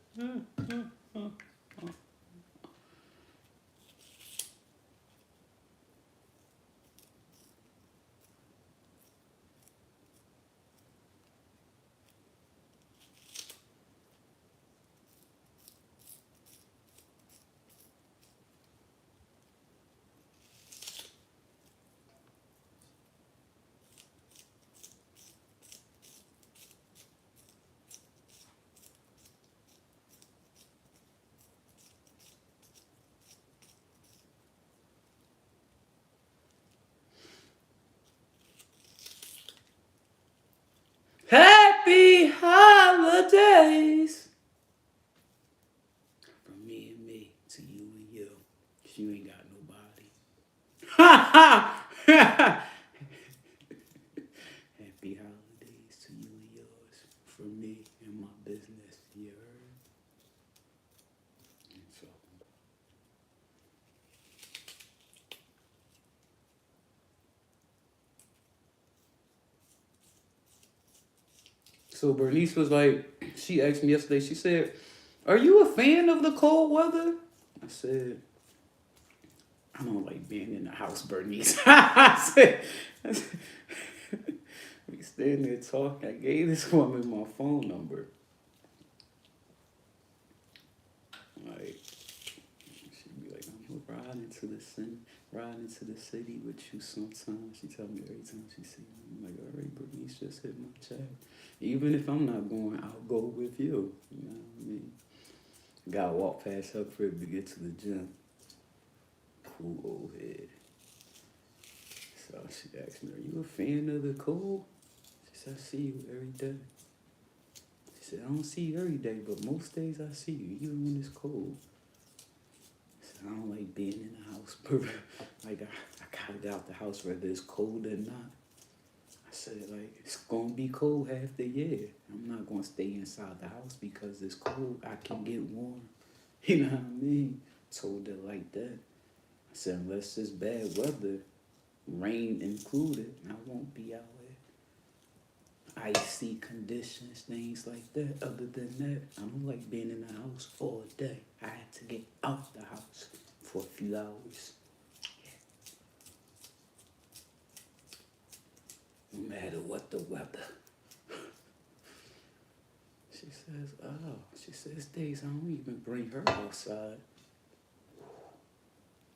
holidays. From me and me to you and you. 'Cause you ain't got nobody. Ha ha! Happy holidays to you and yours. From me and my business. You heard? So, so Bernice was like, she asked me yesterday, she said, "Are you a fan of the cold weather?" I said, "I don't like being in the house, Bernice." I said, we standing there talking. I gave this woman my phone number. Like, she'd be like, "I'm riding to the city, riding to the city with you sometimes." She tell me every time she see me. I'm like, "All right, Bernice, just hit my chat. Even if I'm not going, I'll go with you." You know what I mean? Gotta walk past her crib to get to the gym. Cool old head. So she asked me, "Are you a fan of the cold?" She said, "I see you every day." She said, "I don't see you every day, but most days I see you, even when it's cold." I said, "I don't like being in the house. Like, I gotta get out the house whether it's cold or not." I said, like, it's gonna be cold half the year. I'm not gonna stay inside the house because it's cold. I can get warm. You know what I mean? Told her like that. I said, unless it's bad weather, rain included, I won't be out there. Icy conditions, things like that. Other than that, I don't like being in the house all day. I had to get out the house for a few hours. No matter what the weather. She says, "Oh," she says, "days I don't even bring her outside."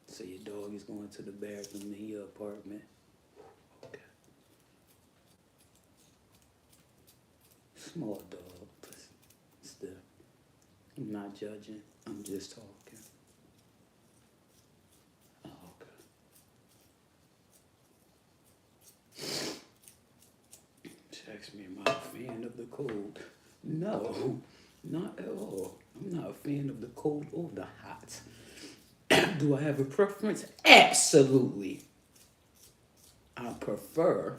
So your dog is going to the bathroom in your apartment. Okay. Small dog, but still. I'm not judging. I'm just talking. Oh, okay. She asked me, "Am I a fan of the cold?" No, not at all. I'm not a fan of the cold or the hot. Do I have a preference? Absolutely. I prefer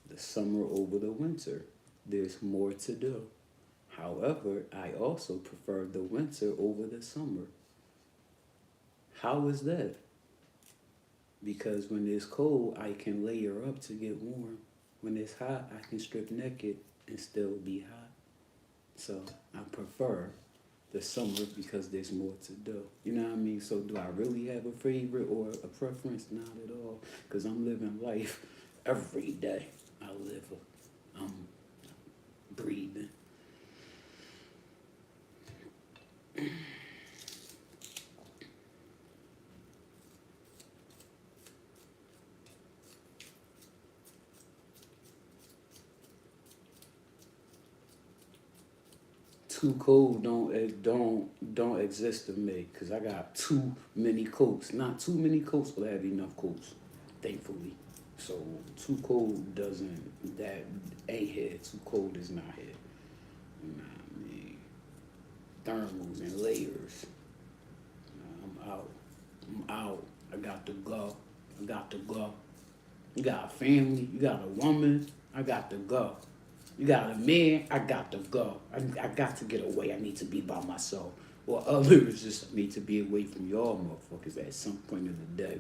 the summer over the winter. There's more to do. However, I also prefer the winter over the summer. How is that? Because when it's cold, I can layer up to get warm. When it's hot, I can strip naked and still be hot. So I prefer the summer because there's more to do. You know what I mean? So do I really have a favorite or a preference? Not at all. Because I'm living life every day. I'm breathing. Too cold don't exist to me because I got too many coats. Not too many coats, but I have enough coats, thankfully. So too cold doesn't that ain't here. Too cold is not here. You know what I mean? Thermals and layers. I'm out. I'm out. I got to go. I got to go. You got a family. You got a woman. I got to go. You got a man. I got to go. I got to get away. I need to be by myself. Or others just need to be away from y'all motherfuckers at some point in the day.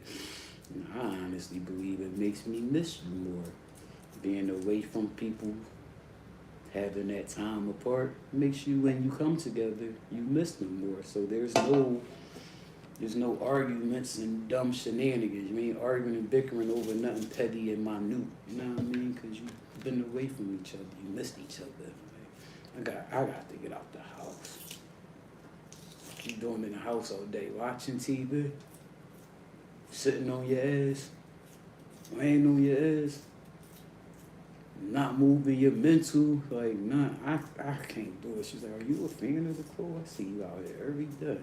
And I honestly believe it makes me miss you more. Being away from people, having that time apart, makes you, when you come together, you miss them more. So there's no arguments and dumb shenanigans. You ain't arguing and bickering over nothing petty and minute. You know what I mean? Because you've been away from each other. You missed each other. I got to get out the house. What you doing in the house all day? Watching TV? Sitting on your ass? Laying on your ass? Not moving your mental? Like, nah, I can't do it. She's like, "Are you a fan of the cold? I see you out here every day."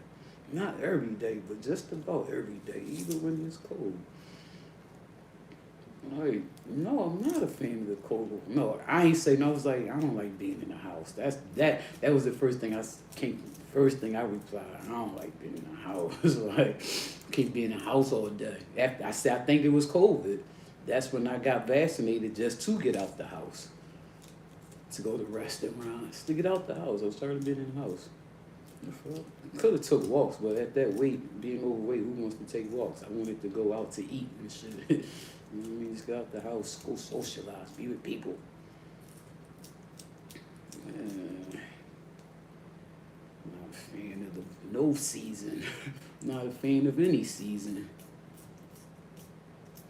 Not every day, but just about every day, even when it's cold. Like, no, I'm not a fan of the cold. No, I ain't say no. I was like, I don't like being in the house. That was the first thing came. First thing I replied, I don't like being in the house. Like, keep being in the house all day. After I said, I think it was COVID. That's when I got vaccinated just to get out the house, to go to restaurants, to get out the house. I started being in the house. Could have took walks, but at that weight, being overweight, who wants to take walks? I wanted to go out to eat and shit. You know what I mean? Just get out the house, go socialize, be with people. Man, not a fan of the no season. Not a fan of any season.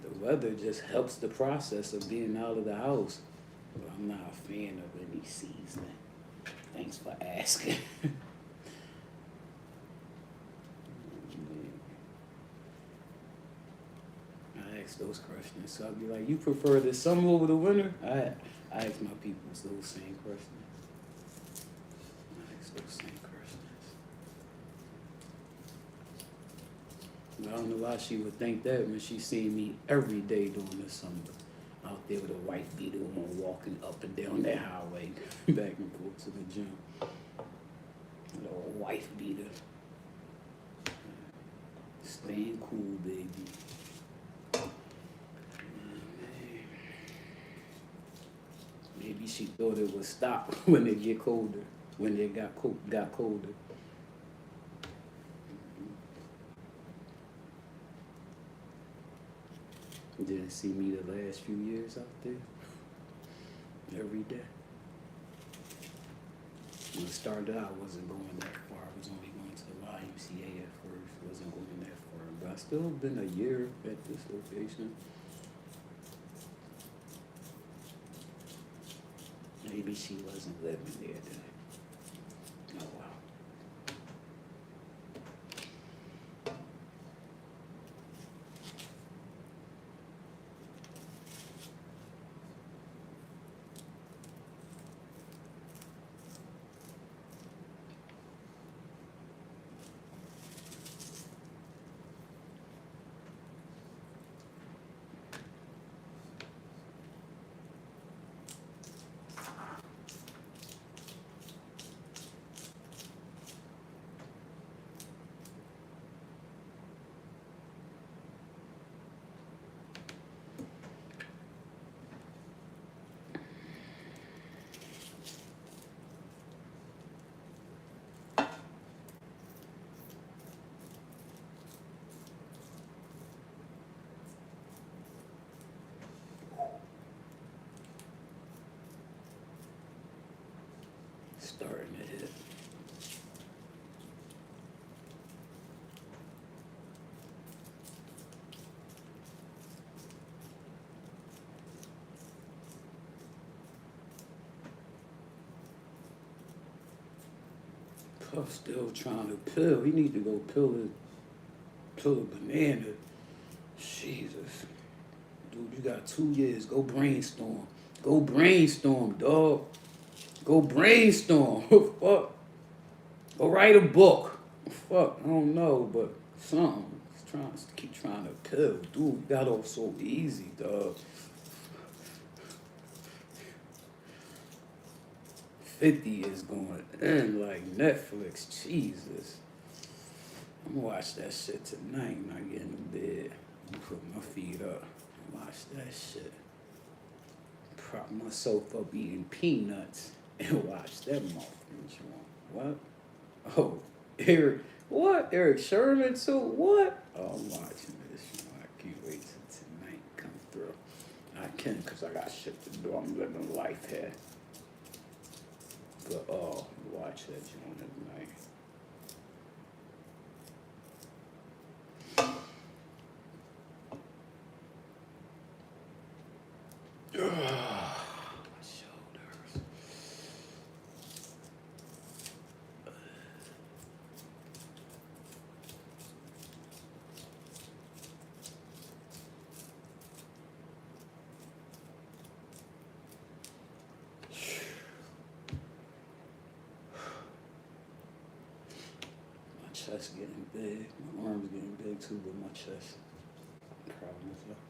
The weather just helps the process of being out of the house. But I'm not a fan of any season. Thanks for asking. I ask those questions. So I'll be like, you prefer the summer over the winter? I ask my people those same questions. I ask those same questions. I don't know why she would think that when she seen me every day during the summer. Out there with a white beater on, walking up and down that highway, back and forth to the gym. With a white beater. Staying cool, baby. Maybe she thought it would stop when it get colder, when it got colder. Didn't see me the last few years out there, every day. When it started out, I wasn't going that far. I was only going to the YMCA at first. Wasn't going that far, but I still been a year at this location. Maybe she wasn't living there then. Oh wow. Starting to hit. Puff still trying to pill. He need to go pill a banana. Jesus. Dude, you got 2 years. Go brainstorm. Go brainstorm, dog. Go brainstorm. Fuck. Go write a book. Fuck, I don't know, but something. Keep trying to pill. Dude, you got off so easy, dog. 50 is going in like Netflix. Jesus. I'm gonna watch that shit tonight when I get in bed. Put my feet up. Watch that shit. Prop myself up eating peanuts and watch that motherfucking joint. What? Oh, Eric. What? Eric Sherman too? What? Oh, I'm watching this. I can't wait till tonight come through. I can because I got shit to do. I'm living life here. But watch that joint tonight. Chest getting big. My arms getting big too, but my chest. Problem with that.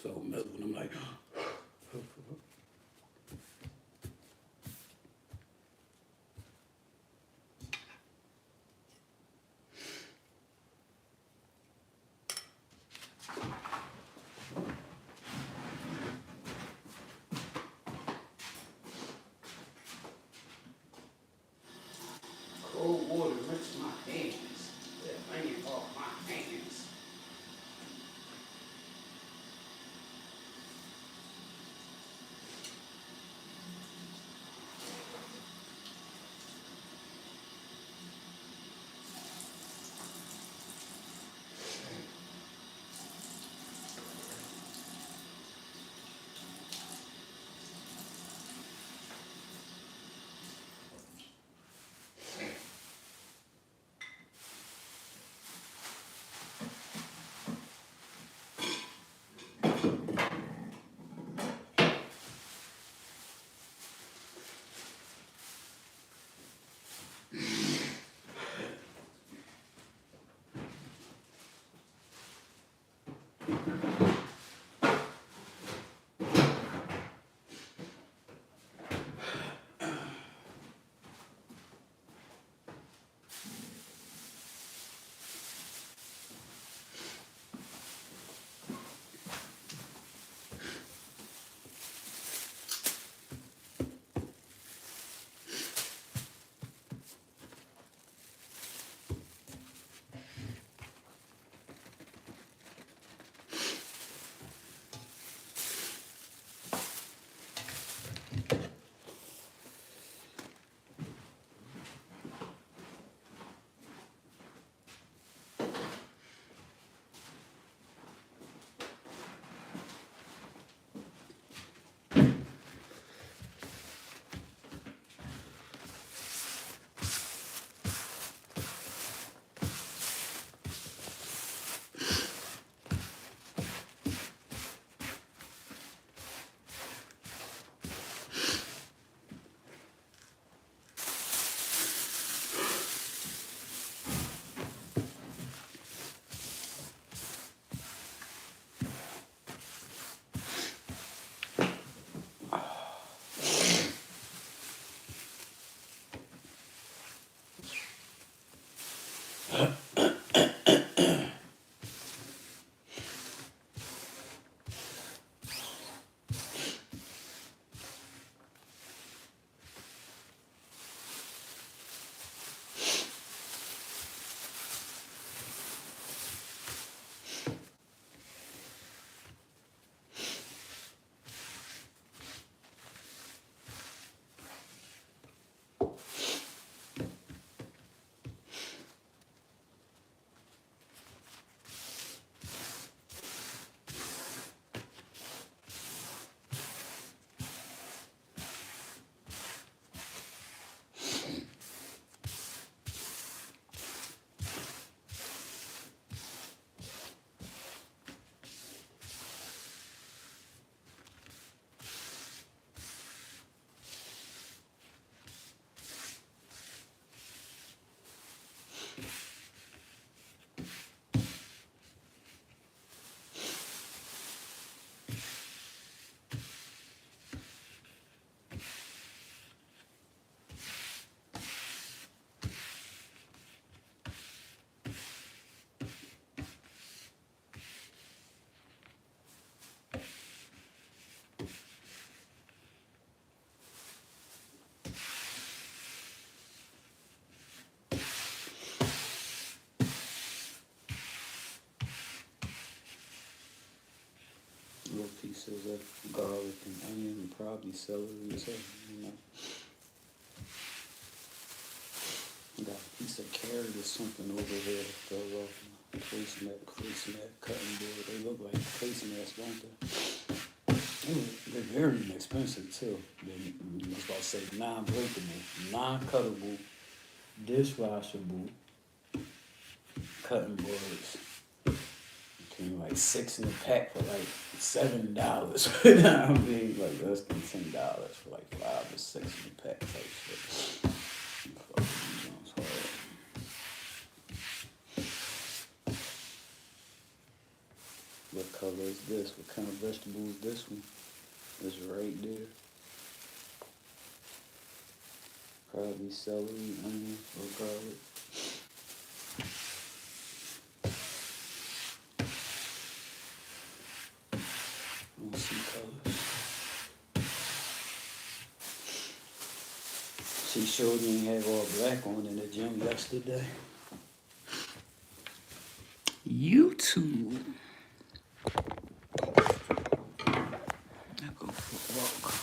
felt mellow, and I'm like, cold water rinse my hands. They're hanging off my hands. Little pieces of garlic and onion and probably celery too, you know. Got a piece of carrot or something over there to throw off my placemat cutting board. They look like placemats, don't they? They're very inexpensive too. I was about to say non-breakable, non-cuttable, dishwashable cutting boards. Came like 6 in a pack for like $7. You know what I mean? Like less than $10 for like 5 or 6 in a pack type shit. Look color is this? What kind of vegetable is this one? It's right there. Probably celery, onion, or garlic. I don't see colors. She showed me had all black on in the gym yesterday. YouTube. I go for a walk.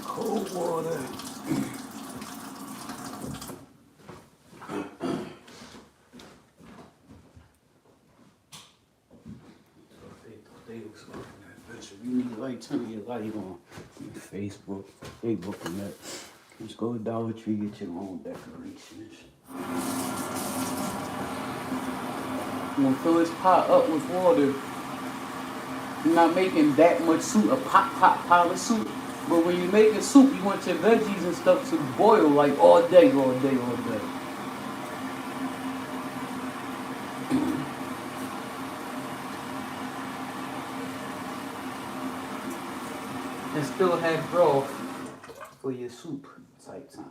Cold water. They was looking at this. If you need light, turn your light on. Facebook and that. Just go to Dollar Tree, get your own decorations. You gonna fill this pot up with water. You're not making that much soup, a pot of soup. But when you're making soup, you want your veggies and stuff to boil like all day. And still have broth for your soup type time.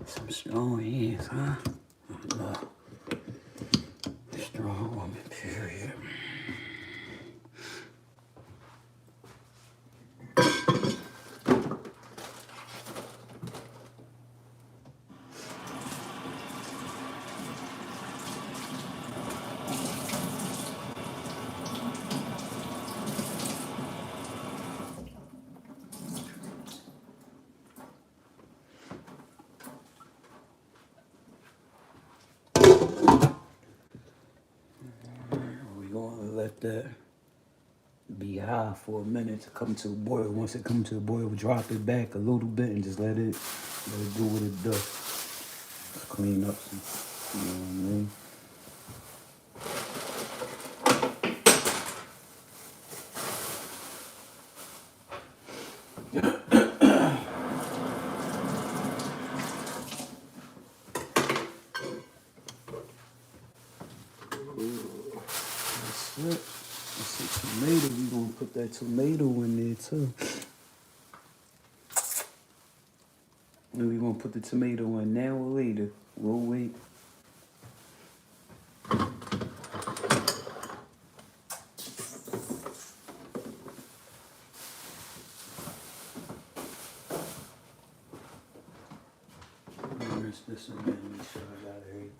Some strong hands, huh? Strong woman, period. We're gonna let that be high for a minute to come to a boil. Once it comes to a boil, we drop it back a little bit and just let it do what it does. Just clean up some, you know what I mean? That's it. That's a tomato. We're gonna put that tomato in there too. And we're gonna put the tomato in now or later. We'll wait. Rinse this again, make sure I got everything.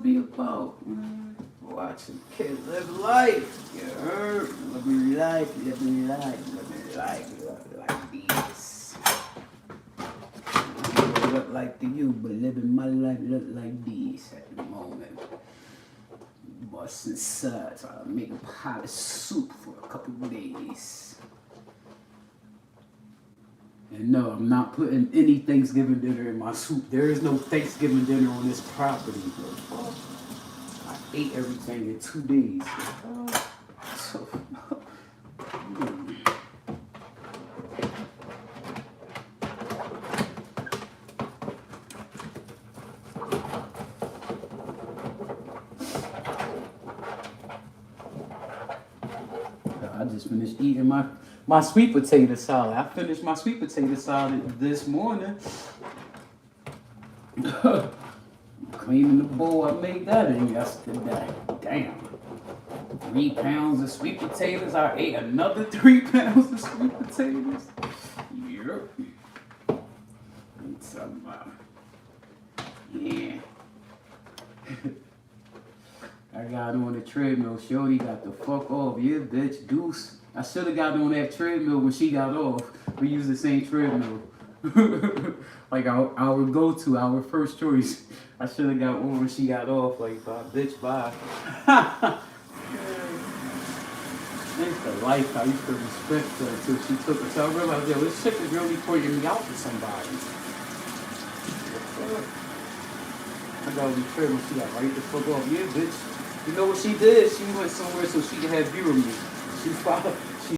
be about, man. Watching kids live life. You heard? Let me life, let me life, let me life, like this. It look like to you, but living my life look like this at the moment. Busting suds, I'll make a pot of soup for a couple of days. And no, I'm not putting any Thanksgiving dinner in my soup. There is no Thanksgiving dinner on this property. I ate everything in 2 days. So, I just finished eating my sweet potato salad. I finished my sweet potato salad this morning. Cleaning the bowl, I made that in yesterday. Damn. 3 pounds of sweet potatoes. I ate another 3 pounds of sweet potatoes. Yep. I'm talking about. Yeah. I got on the treadmill. Shorty got the fuck off. Yeah, bitch. Deuce. I should have got on that treadmill when she got off. We use the same treadmill. Like our go-to, our first choice. I should have got on when she got off. Like, bye, bitch, bye. It's the life. I used to respect her until she took it. So I realized, yo, this chick is really pointing me out to somebody. I got on the treadmill. She got right the fuck off. Yeah, bitch. You know what she did? She went somewhere so she could have view of me. She followed.